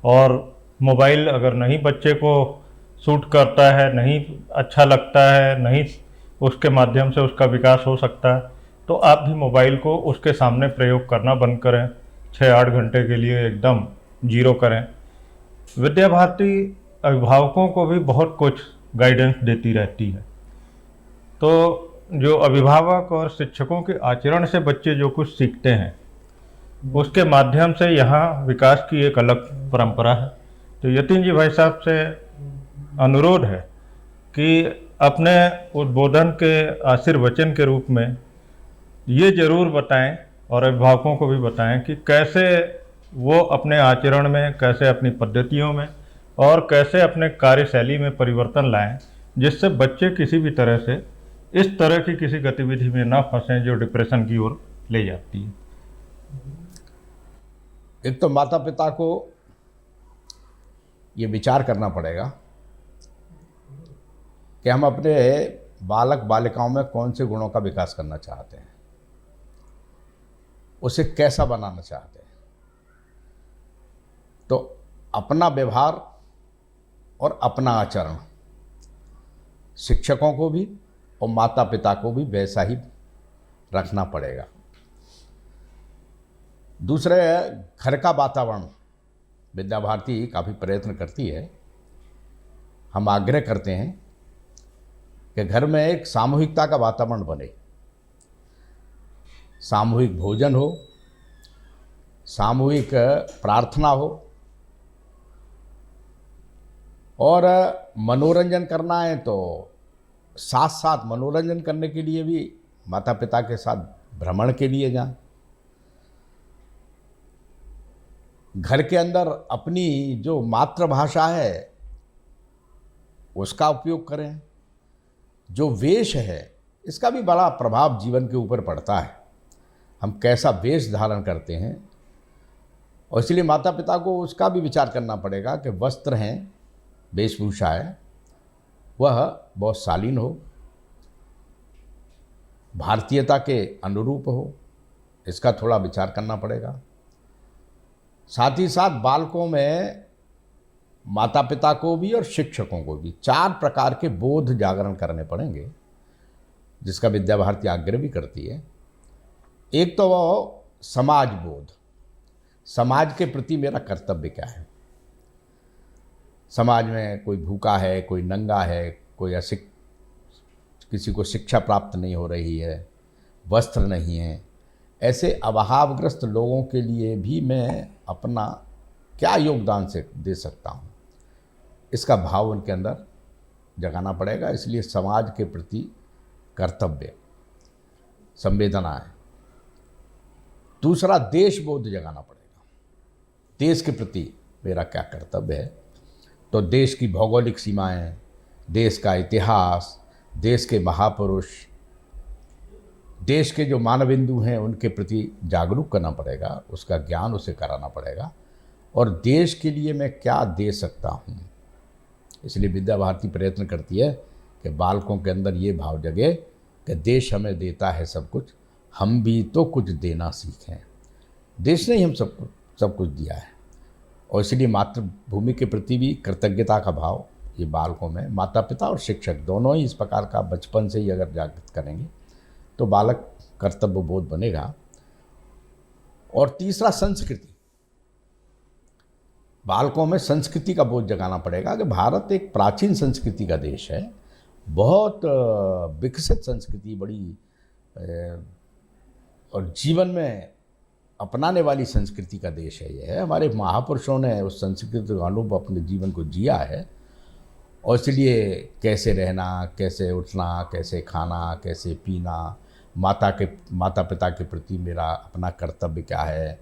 और मोबाइल अगर नहीं बच्चे को सूट करता है, नहीं अच्छा लगता है, नहीं उसके माध्यम से उसका विकास हो सकता है, तो आप भी मोबाइल को उसके सामने प्रयोग करना बंद करें। 6-8 घंटे के लिए एकदम जीरो करें। विद्या भारती अभिभावकों को भी बहुत कुछ गाइडेंस देती रहती है। तो जो अभिभावक और शिक्षकों के आचरण से बच्चे जो कुछ सीखते हैं उसके माध्यम से यहाँ विकास की एक अलग परंपरा है। तो यतीन जी भाई साहब से अनुरोध है कि अपने उद्बोधन के आशीर्वचन के रूप में ये जरूर बताएं और अभिभावकों को भी बताएं कि कैसे वो अपने आचरण में, कैसे अपनी पद्धतियों में और कैसे अपने कार्यशैली में परिवर्तन लाएं, जिससे बच्चे किसी भी तरह से इस तरह की किसी गतिविधि में ना फंसें जो डिप्रेशन की ओर ले जाती है। एक तो माता पिता को ये विचार करना पड़ेगा कि हम अपने बालक बालिकाओं में कौन से गुणों का विकास करना चाहते हैं, उसे कैसा बनाना चाहते हैं। तो अपना व्यवहार और अपना आचरण शिक्षकों को भी और माता पिता को भी वैसा ही रखना पड़ेगा। दूसरे, घर का वातावरण विद्या भारती काफ़ी प्रयत्न करती है। हम आग्रह करते हैं कि घर में एक सामूहिकता का वातावरण बने। सामूहिक भोजन हो, सामूहिक प्रार्थना हो, और मनोरंजन करना है तो साथ साथ मनोरंजन करने के लिए भी माता पिता के साथ भ्रमण के लिए जाएं। घर के अंदर अपनी जो मातृभाषा है उसका उपयोग करें। जो वेश है इसका भी बड़ा प्रभाव जीवन के ऊपर पड़ता है, हम कैसा वेश धारण करते हैं, और इसलिए माता पिता को उसका भी विचार करना पड़ेगा कि वस्त्र हैं, वेशभूषा है, वह बहुत शालीन हो, भारतीयता के अनुरूप हो, इसका थोड़ा विचार करना पड़ेगा। साथ ही साथ बालकों में माता पिता को भी और शिक्षकों को भी 4 प्रकार के बोध जागरण करने पड़ेंगे, जिसका विद्या भारती आग्रह भी करती है। एक तो वो समाज बोध, समाज के प्रति मेरा कर्तव्य क्या है। समाज में कोई भूखा है, कोई नंगा है, कोई किसी को शिक्षा प्राप्त नहीं हो रही है, वस्त्र नहीं है, ऐसे अभावग्रस्त लोगों के लिए भी मैं अपना क्या योगदान से दे सकता हूँ, इसका भाव उनके अंदर जगाना पड़ेगा। इसलिए समाज के प्रति कर्तव्य, संवेदना है। दूसरा देशबोध जगाना पड़ेगा, देश के प्रति मेरा क्या कर्तव्य है। तो देश की भौगोलिक सीमाएं, देश का इतिहास, देश के महापुरुष, देश के जो मानबिंदु हैं उनके प्रति जागरूक करना पड़ेगा, उसका ज्ञान उसे कराना पड़ेगा, और देश के लिए मैं क्या दे सकता हूँ। इसलिए विद्या भारती प्रयत्न करती है कि बालकों के अंदर ये भाव जगे कि देश हमें देता है सब कुछ, हम भी तो कुछ देना सीखें। देश ने ही हम सब कुछ दिया है, और इसलिए मातृभूमि के प्रति भी कृतज्ञता का भाव ये बालकों में, माता पिता और शिक्षक दोनों ही इस प्रकार का बचपन से ही अगर जागृत करेंगे तो बालक कर्तव्य बोध बनेगा। और तीसरा संस्कृति, बालकों में संस्कृति का बोध जगाना पड़ेगा कि भारत एक प्राचीन संस्कृति का देश है, बहुत विकसित संस्कृति, बड़ी और जीवन में अपनाने वाली संस्कृति का देश है। यह है, हमारे महापुरुषों ने उस संस्कृति का अनुभव अपने जीवन को जिया है, और इसलिए कैसे रहना, कैसे उठना, कैसे खाना, कैसे पीना, माता पिता के प्रति मेरा अपना कर्तव्य क्या है,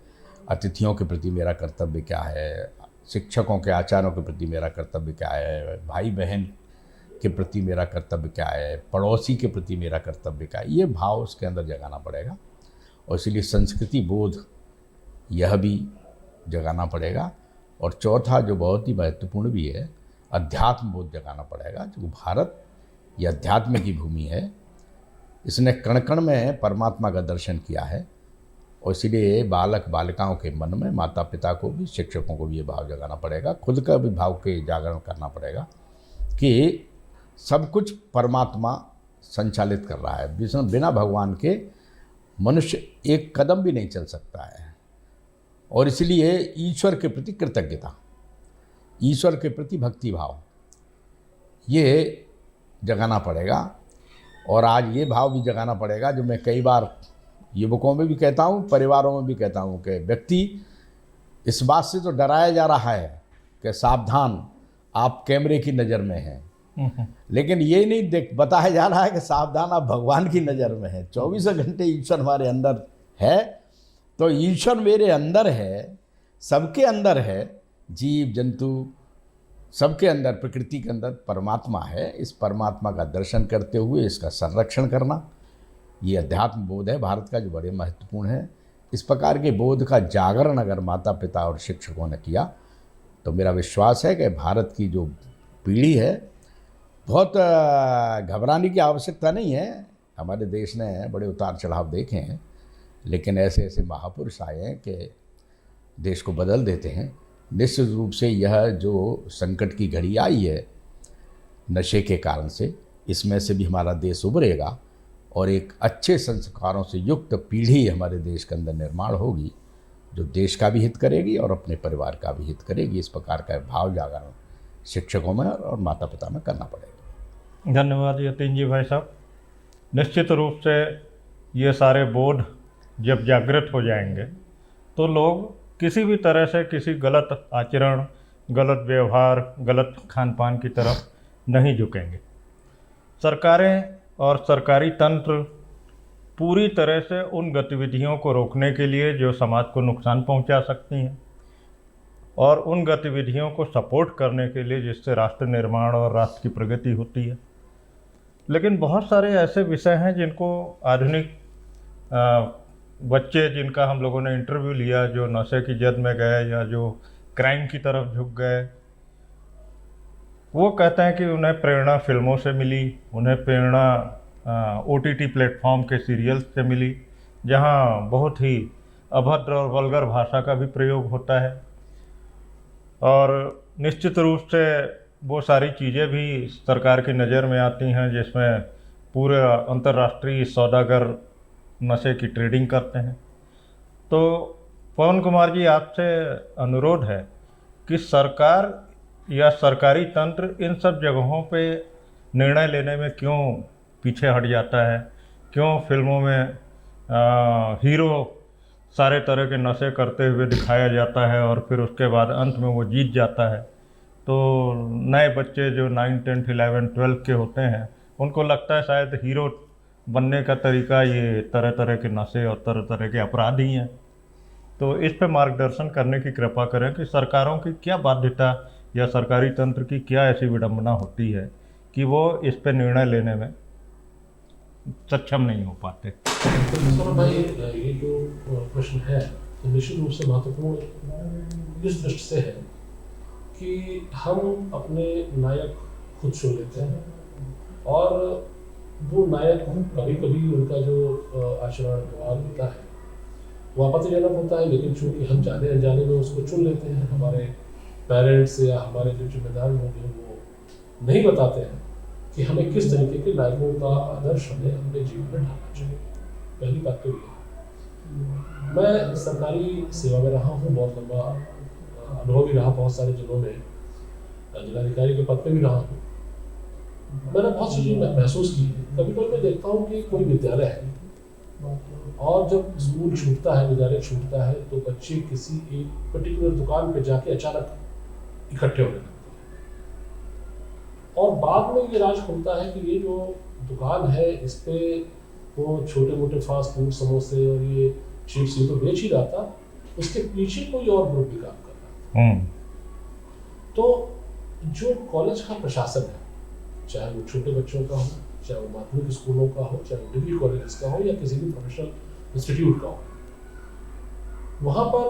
अतिथियों के प्रति मेरा कर्तव्य क्या है, शिक्षकों के आचार्यों के प्रति मेरा कर्तव्य क्या है, भाई बहन के प्रति मेरा कर्तव्य क्या है, पड़ोसी के प्रति मेरा कर्तव्य क्या है, ये भाव उसके अंदर जगाना पड़ेगा। और इसलिए संस्कृति बोध यह भी जगाना पड़ेगा। और चौथा जो बहुत ही महत्वपूर्ण भी है, अध्यात्म बोध जगाना पड़ेगा। जो भारत ये अध्यात्म की भूमि है, इसने कण कण में परमात्मा का दर्शन किया है, और इसीलिए बालक बालिकाओं के मन में माता पिता को भी, शिक्षकों को भी ये भाव जगाना पड़ेगा, खुद का भी भाव के जागरण करना पड़ेगा कि सब कुछ परमात्मा संचालित कर रहा है। बिना भगवान के मनुष्य एक कदम भी नहीं चल सकता है। और इसलिए ईश्वर के प्रति कृतज्ञता, ईश्वर के प्रति भक्ति भाव, ये जगाना पड़ेगा। और आज ये भाव भी जगाना पड़ेगा जो मैं कई बार युवकों में भी कहता हूँ, परिवारों में भी कहता हूँ, कि व्यक्ति इस बात से तो डराया जा रहा है कि सावधान, आप कैमरे की नज़र में हैं, लेकिन ये नहीं बताया जा रहा है कि सावधान, आप भगवान की नज़र में हैं। 24 घंटे ईश्वर हमारे अंदर है। तो ईश्वर मेरे अंदर है, सबके अंदर है, जीव जंतु सबके अंदर, प्रकृति के अंदर परमात्मा है। इस परमात्मा का दर्शन करते हुए इसका संरक्षण करना, ये अध्यात्म बोध है भारत का, जो बड़े महत्वपूर्ण है। इस प्रकार के बोध का जागरण अगर माता पिता और शिक्षकों ने किया तो मेरा विश्वास है कि भारत की जो पीढ़ी है, बहुत घबराने की आवश्यकता नहीं है। हमारे देश ने बड़े उतार चढ़ाव देखे हैं, लेकिन ऐसे ऐसे महापुरुष आए हैं कि देश को बदल देते हैं। निश्चित रूप से यह जो संकट की घड़ी आई है नशे के कारण से, इसमें से भी हमारा देश उभरेगा और एक अच्छे संस्कारों से युक्त पीढ़ी हमारे देश के अंदर निर्माण होगी, जो देश का भी हित करेगी और अपने परिवार का भी हित करेगी। इस प्रकार का भाव जागरण शिक्षकों में और माता पिता में करना पड़ेगा। धन्यवाद यतीन जी भाई साहब। निश्चित रूप से ये सारे बोध जब जागृत हो जाएंगे तो लोग किसी भी तरह से किसी गलत आचरण, गलत व्यवहार, गलत खान पान की तरफ नहीं झुकेंगे। सरकारें और सरकारी तंत्र पूरी तरह से उन गतिविधियों को रोकने के लिए जो समाज को नुकसान पहुंचा सकती हैं और उन गतिविधियों को सपोर्ट करने के लिए जिससे राष्ट्र निर्माण और राष्ट्र की प्रगति होती है। लेकिन बहुत सारे ऐसे विषय हैं जिनको आधुनिक बच्चे जिनका हम लोगों ने इंटरव्यू लिया, जो नशे की जद में गए या जो क्राइम की तरफ झुक गए, वो कहते हैं कि उन्हें प्रेरणा फिल्मों से मिली, उन्हें प्रेरणा OTT प्लेटफॉर्म के सीरियल्स से मिली, जहां बहुत ही अभद्र और वल्गर भाषा का भी प्रयोग होता है। और निश्चित रूप से वो सारी चीज़ें भी सरकार की नज़र में आती हैं जिसमें पूरे अंतर्राष्ट्रीय सौदागर नशे की ट्रेडिंग करते हैं। तो पवन कुमार जी, आपसे अनुरोध है कि सरकार या सरकारी तंत्र इन सब जगहों पे निर्णय लेने में क्यों पीछे हट जाता है, क्यों फिल्मों में हीरो सारे तरह के नशे करते हुए दिखाया जाता है और फिर उसके बाद अंत में वो जीत जाता है। तो नए बच्चे जो 9, 10, 11, 12 के होते हैं उनको लगता है शायद हीरो बनने का तरीका ये तरह तरह के नशे और तरह तरह के अपराध ही हैं। तो इस पे मार्गदर्शन करने की कृपा करें कि सरकारों की क्या बाध्यता या सरकारी तंत्र की क्या ऐसी विडंबना होती है कि वो इस पे निर्णय लेने में सक्षम नहीं हो पाते। तो सौरभ भाई, ये जो प्रश्न है तो निश्चित रूप से महत्वपूर्ण इस दृष्टि से है कि हम अपने नायक खुद चुन लेते हैं और वो नायक कभी कभी उनका जो आचरण व्यवहार होता है वो आपत्तिजनक होता है, लेकिन चूंकि हम जाने अनजाने में उसको चुन लेते हैं, हमारे पेरेंट्स या हमारे जो जिम्मेदार लोग हैं वो नहीं बताते हैं कि हमें किस तरीके के नायकों का आदर्श हमें अपने जीवन में ढालना चाहिए। पहली बात तो ये है। मैं सरकारी सेवा में रहा हूँ, बहुत लंबा अनुभव भी रहा, बहुत सारे जिलों में जिलाधिकारी के पद पे भी रहा हूँ। मैंने बहुत सी चीज़ें महसूस की है। कभी कभी मैं देखता हूँ कि कोई विद्यालय है और जब स्कूल छूटता है, विद्यालय छूटता है, तो बच्चे किसी एक पर्टिकुलर दुकान पे जाके अचानक इकट्ठे होने लगते हैं और बाद में ये राज खुलता है कि ये जो दुकान है इस पे वो छोटे मोटे फास्ट फूड, समोसे और ये चिप्स ये तो बेच ही रहा था, उसके पीछे कोई और ग्रुप भी काम कर रहा था। तो जो कॉलेज का प्रशासन है, चाहे वो छोटे बच्चों का हो, चाहे वो माध्यमिक स्कूलों का हो, चाहे वो डिग्री कॉलेज का हो या किसी भी प्रोफेशनल इंस्टीट्यूट का हो, वहाँ पर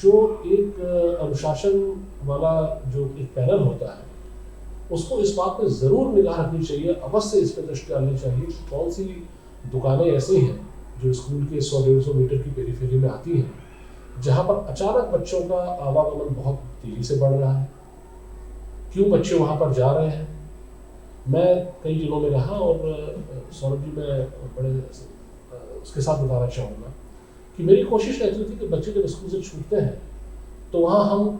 जो एक अनुशासन वाला जो एक पैनल होता है उसको इस बात पे ज़रूर निगाह रखनी चाहिए, अवश्य इस पर दृष्टि डालनी चाहिए कि कौन सी दुकानें ऐसी हैं जो स्कूल के 100-150 मीटर की पेरीफेरी में आती हैं जहाँ पर अचानक बच्चों का आवागमन बहुत तेज़ी से बढ़ रहा है। क्यों बच्चे वहाँ पर जा रहे हैं? मैं कई जिलों में रहा और सौरभ जी, मैं बड़े उसके साथ बताना चाहूँगा कि मेरी कोशिश रहती थी कि बच्चे जब स्कूल से छूटते हैं तो वहाँ हम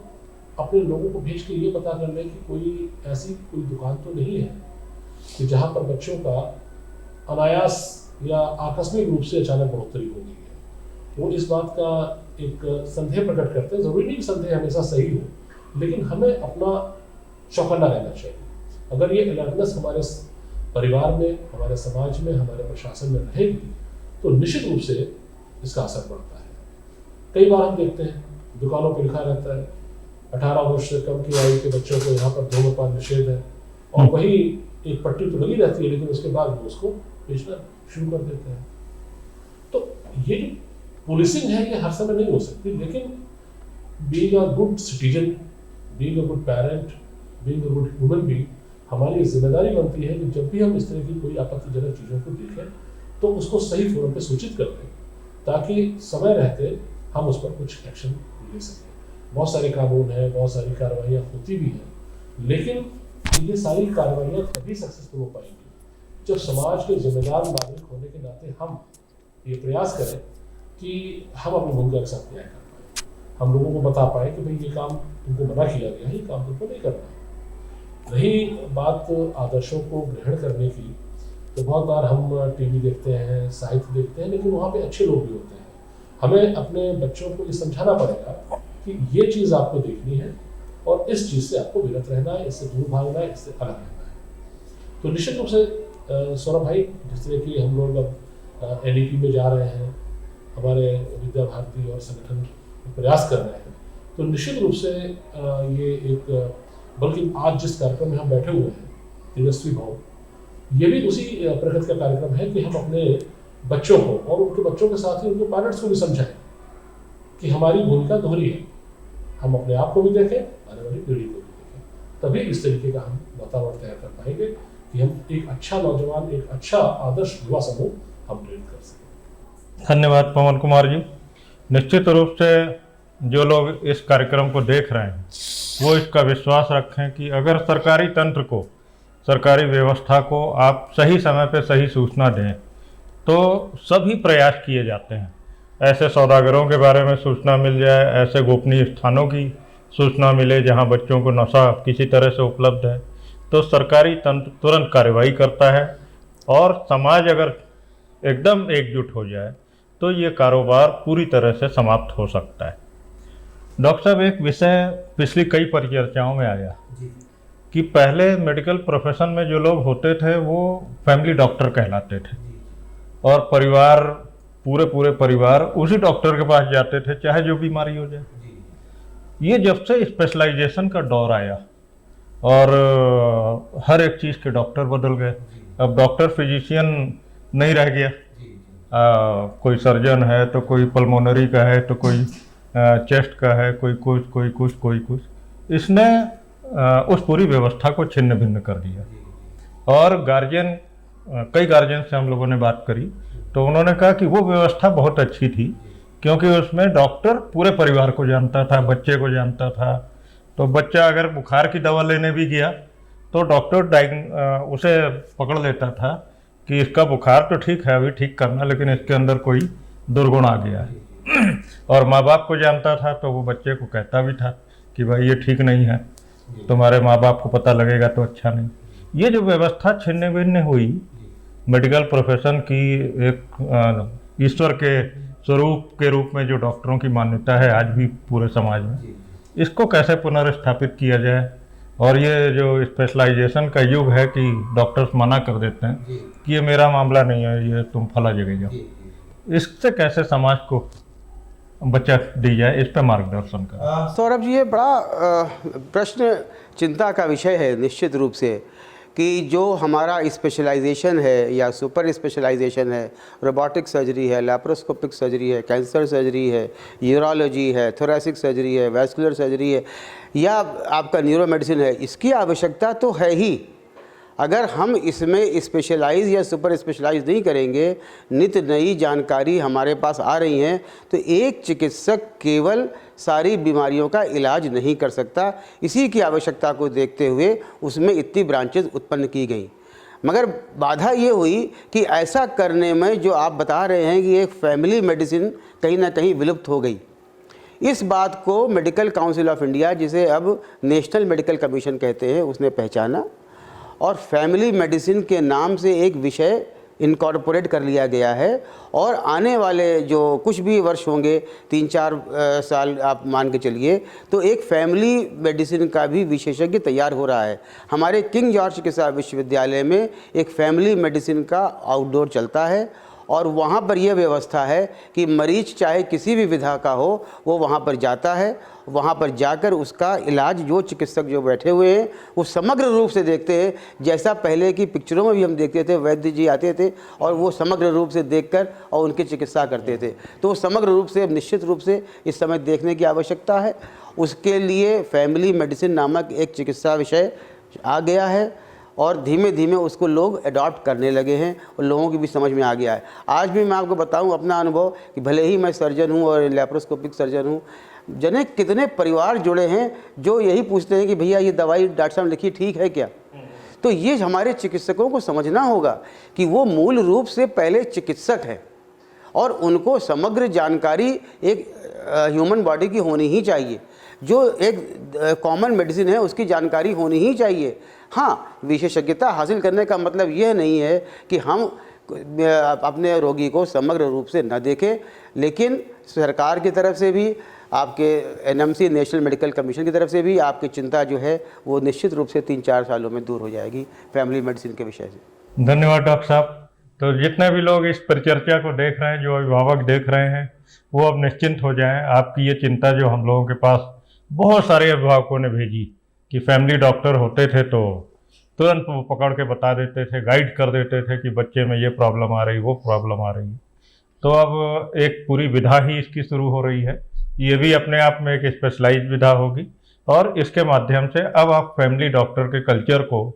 अपने लोगों को भेज के ये पता कर लें कि कोई ऐसी कोई दुकान तो नहीं है कि जहाँ पर बच्चों का अनायास या आकस्मिक रूप से अचानक बढ़ोतरी हो गई है। वो इस बात का एक संदेह प्रकट करते हैं। ज़रूरी नहीं कि संदेह हमेशा सही हो, लेकिन हमें अपना चौकन्ना रहना चाहिए। अगर ये अलर्टनेस हमारे परिवार में, हमारे समाज में, हमारे प्रशासन में रहेगी तो निश्चित रूप से इसका असर पड़ता है। कई बार हम देखते हैं दुकानों पर लिखा रहता है 18 वर्ष से कम की आयु के बच्चों को यहाँ पर धूम्रपान निषेध है और वही एक पट्टी तो लगी रहती है, लेकिन उसके बाद वो उसको बेचना शुरू कर देते हैं। तो ये जो पुलिसिंग है ये हर समय नहीं हो सकती, लेकिन being a good citizen, being a good parent, being a good human being, हमारी जिम्मेदारी बनती है कि जब भी हम इस तरह की कोई आपत्तिजनक चीज़ों को देखें तो उसको सही फोरम पे सूचित कर दें ताकि समय रहते हम उस पर कुछ एक्शन ले सकें। बहुत सारे कानून हैं, बहुत सारी कार्रवाइयाँ होती भी हैं, लेकिन ये सारी कार्रवाइयाँ तभी सक्सेसफुल हो पाएंगी जब समाज के जिम्मेदार नागरिक होने के नाते हम ये प्रयास करें कि हम अपनी भूमिका के साथ न्याय कर पाएँ, हम लोगों को बता पाएँ कि भाई ये काम तुमको मना किया गया है, ये काम तुमको नहीं करना। रही बात आदर्शों को ग्रहण करने की, तो बहुत बार हम टीवी देखते हैं, साहित्य देखते हैं, लेकिन वहाँ पे अच्छे लोग भी होते हैं, हमें अपने बच्चों को ये समझाना पड़ेगा कि ये चीज़ आपको देखनी है और इस चीज़ से आपको विरत रहना है, इससे दूर भागना है, इससे अलग रहना है। तो निश्चित रूप से सौरभ भाई, जिस तरह की हम लोग अब NEP में जा रहे हैं, हमारे विद्या भारती और संगठन प्रयास कर रहे हैं, तो निश्चित रूप से ये एक, बल्कि आज जिस कार्यक्रम में हम बैठे हुए हैं तेजस्वी भवन, ये भी उसी प्रकृति का कार्यक्रम है कि हम अपने बच्चों को और उनके बच्चों के साथ ही उनके पेरेंट्स को भी समझाएं कि हमारी भूमिका दोहरी है। हम अपने आप को भी देखें, आने वाली पीढ़ी को भी देखें, तभी इस तरीके का हम वातावरण तैयार कर पाएंगे कि हम एक अच्छा नौजवान, एक अच्छा आदर्श युवा समूह हम प्रेरित कर सकें। धन्यवाद पवन कुमार जी। निश्चित रूप से जो लोग इस कार्यक्रम को देख रहे हैं वो इसका विश्वास रखें कि अगर सरकारी तंत्र को, सरकारी व्यवस्था को आप सही समय पर सही सूचना दें तो सभी प्रयास किए जाते हैं। ऐसे सौदागरों के बारे में सूचना मिल जाए, ऐसे गोपनीय स्थानों की सूचना मिले जहां बच्चों को नशा किसी तरह से उपलब्ध है, तो सरकारी तंत्र तुरंत कार्रवाई करता है और समाज अगर एकदम एकजुट हो जाए तो ये कारोबार पूरी तरह से समाप्त हो सकता है। डॉक्टर साहब, एक विषय पिछली कई परिचर्चाओं में आया कि पहले मेडिकल प्रोफेशन में जो लोग होते थे वो फैमिली डॉक्टर कहलाते थे और परिवार, पूरे परिवार उसी डॉक्टर के पास जाते थे चाहे जो बीमारी हो जाए। ये जब से स्पेशलाइजेशन का दौर आया और हर एक चीज़ के डॉक्टर बदल गए, अब डॉक्टर फिजिशियन नहीं रह गया। कोई सर्जन है तो कोई पल्मोनरी का है तो कोई चेस्ट का है, कोई कुछ। इसने उस पूरी व्यवस्था को छिन्न भिन्न कर दिया। और गार्जियन, कई गार्जियन से हम लोगों ने बात करी तो उन्होंने कहा कि वो व्यवस्था बहुत अच्छी थी क्योंकि उसमें डॉक्टर पूरे परिवार को जानता था, बच्चे को जानता था। तो बच्चा अगर बुखार की दवा लेने भी गया तो डॉक्टर उसे पकड़ लेता था कि इसका बुखार तो ठीक है, अभी ठीक करना, लेकिन इसके अंदर कोई दुर्गुण आ गया है। और माँ बाप को जानता था तो वो बच्चे को कहता भी था कि भाई ये ठीक नहीं है, तुम्हारे माँ बाप को पता लगेगा तो अच्छा नहीं। ये जो व्यवस्था छिन्न भिन्न हुई मेडिकल प्रोफेशन की, एक ईश्वर के स्वरूप के रूप में जो डॉक्टरों की मान्यता है आज भी पूरे समाज में, इसको कैसे पुनर्स्थापित किया जाए। और ये जो स्पेशलाइजेशन का युग है कि डॉक्टर्स मना कर देते हैं कि ये मेरा मामला नहीं है, ये तुम फला जगह जाओ, इससे कैसे समाज को बचत दी जाए, इस पर मार्गदर्शन करें। सौरभ जी, ये बड़ा प्रश्न चिंता का विषय है निश्चित रूप से कि जो हमारा स्पेशलाइजेशन है या सुपर स्पेशलाइजेशन है, रोबोटिक सर्जरी है, लैप्रोस्कोपिक सर्जरी है, कैंसर सर्जरी है, यूरोलॉजी है, थोरेसिक सर्जरी है, वैस्कुलर सर्जरी है या आपका न्यूरो मेडिसिन है, इसकी आवश्यकता तो है ही। अगर हम इसमें स्पेशलाइज या सुपर स्पेशलाइज नहीं करेंगे, नित्य नई जानकारी हमारे पास आ रही हैं, तो एक चिकित्सक केवल सारी बीमारियों का इलाज नहीं कर सकता। इसी की आवश्यकता को देखते हुए उसमें इतनी ब्रांचेज उत्पन्न की गई। मगर बाधा ये हुई कि ऐसा करने में जो आप बता रहे हैं कि एक फैमिली मेडिसिन कहीं ना कहीं विलुप्त हो गई। इस बात को मेडिकल काउंसिल ऑफ इंडिया, जिसे अब नेशनल मेडिकल कमीशन कहते हैं, उसने पहचाना और फैमिली मेडिसिन के नाम से एक विषय इनकॉर्पोरेट कर लिया गया है। और आने वाले जो कुछ भी वर्ष होंगे, 3-4 साल आप मान के चलिए, तो एक फैमिली मेडिसिन का भी विशेषज्ञ तैयार हो रहा है। हमारे किंग जॉर्ज चिकित्सा विश्वविद्यालय में एक फैमिली मेडिसिन का आउटडोर चलता है और वहाँ पर यह व्यवस्था है कि मरीज चाहे किसी भी विधा का हो, वो वहाँ पर जाता है। वहाँ पर जाकर उसका इलाज जो चिकित्सक जो बैठे हुए हैं वो समग्र रूप से देखते हैं। जैसा पहले की पिक्चरों में भी हम देखते थे, वैद्य जी आते थे और वो समग्र रूप से देखकर और उनकी चिकित्सा करते थे। तो वो समग्र रूप से निश्चित रूप से इस समय देखने की आवश्यकता है। उसके लिए फैमिली मेडिसिन नामक एक चिकित्सा विषय आ गया है और धीमे धीमे उसको लोग अडॉप्ट करने लगे हैं और लोगों की भी समझ में आ गया है। आज भी मैं आपको बताऊं अपना अनुभव कि भले ही मैं सर्जन हूं और लैप्रोस्कोपिक सर्जन हूं, जने कितने परिवार जुड़े हैं जो यही पूछते हैं कि भैया ये दवाई डॉक्टर साहब ने लिखी ठीक है क्या। तो ये हमारे चिकित्सकों को समझना होगा कि वो मूल रूप से पहले चिकित्सक हैं और उनको समग्र जानकारी एक ह्यूमन बॉडी की होनी ही चाहिए। जो एक कॉमन मेडिसिन है उसकी जानकारी होनी ही चाहिए। हाँ, विशेषज्ञता हासिल करने का मतलब यह नहीं है कि हम अपने रोगी को समग्र रूप से न देखें, लेकिन सरकार की तरफ से भी, आपके एनएमसी नेशनल मेडिकल कमीशन की तरफ से भी आपकी चिंता जो है वो निश्चित रूप से 3-4 सालों में दूर हो जाएगी फैमिली मेडिसिन के विषय से। धन्यवाद डॉक्टर साहब। तो जितने भी लोग इस परिचर्चा को देख रहे हैं, जो अभिभावक देख रहे हैं, वो अब निश्चिंत हो जाएं। आपकी ये चिंता जो हम लोगों के पास बहुत सारे अभिभावकों ने भेजी कि फैमिली डॉक्टर होते थे तो तुरंत वो पकड़ के बता देते थे, गाइड कर देते थे कि बच्चे में ये प्रॉब्लम आ रही, वो प्रॉब्लम आ रही। तो अब एक पूरी विधा ही इसकी शुरू हो रही है। ये भी अपने आप में एक स्पेशलाइज्ड विधा होगी और इसके माध्यम से अब आप फैमिली डॉक्टर के कल्चर को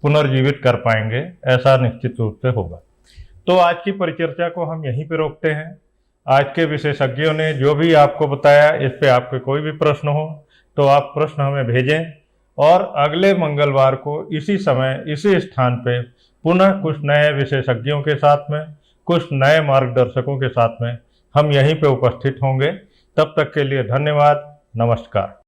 पुनर्जीवित कर पाएंगे, ऐसा निश्चित रूप से होगा। तो आज की परिचर्चा को हम यहीं पे रोकते हैं। आज के विशेषज्ञों ने जो भी आपको बताया, इस पे आपके कोई भी प्रश्न हो तो आप प्रश्न हमें भेजें और अगले मंगलवार को इसी समय इसी स्थान पे पुनः कुछ नए विशेषज्ञों के साथ में, कुछ नए मार्गदर्शकों के साथ में हम यहीं पे उपस्थित होंगे। तब तक के लिए धन्यवाद, नमस्कार।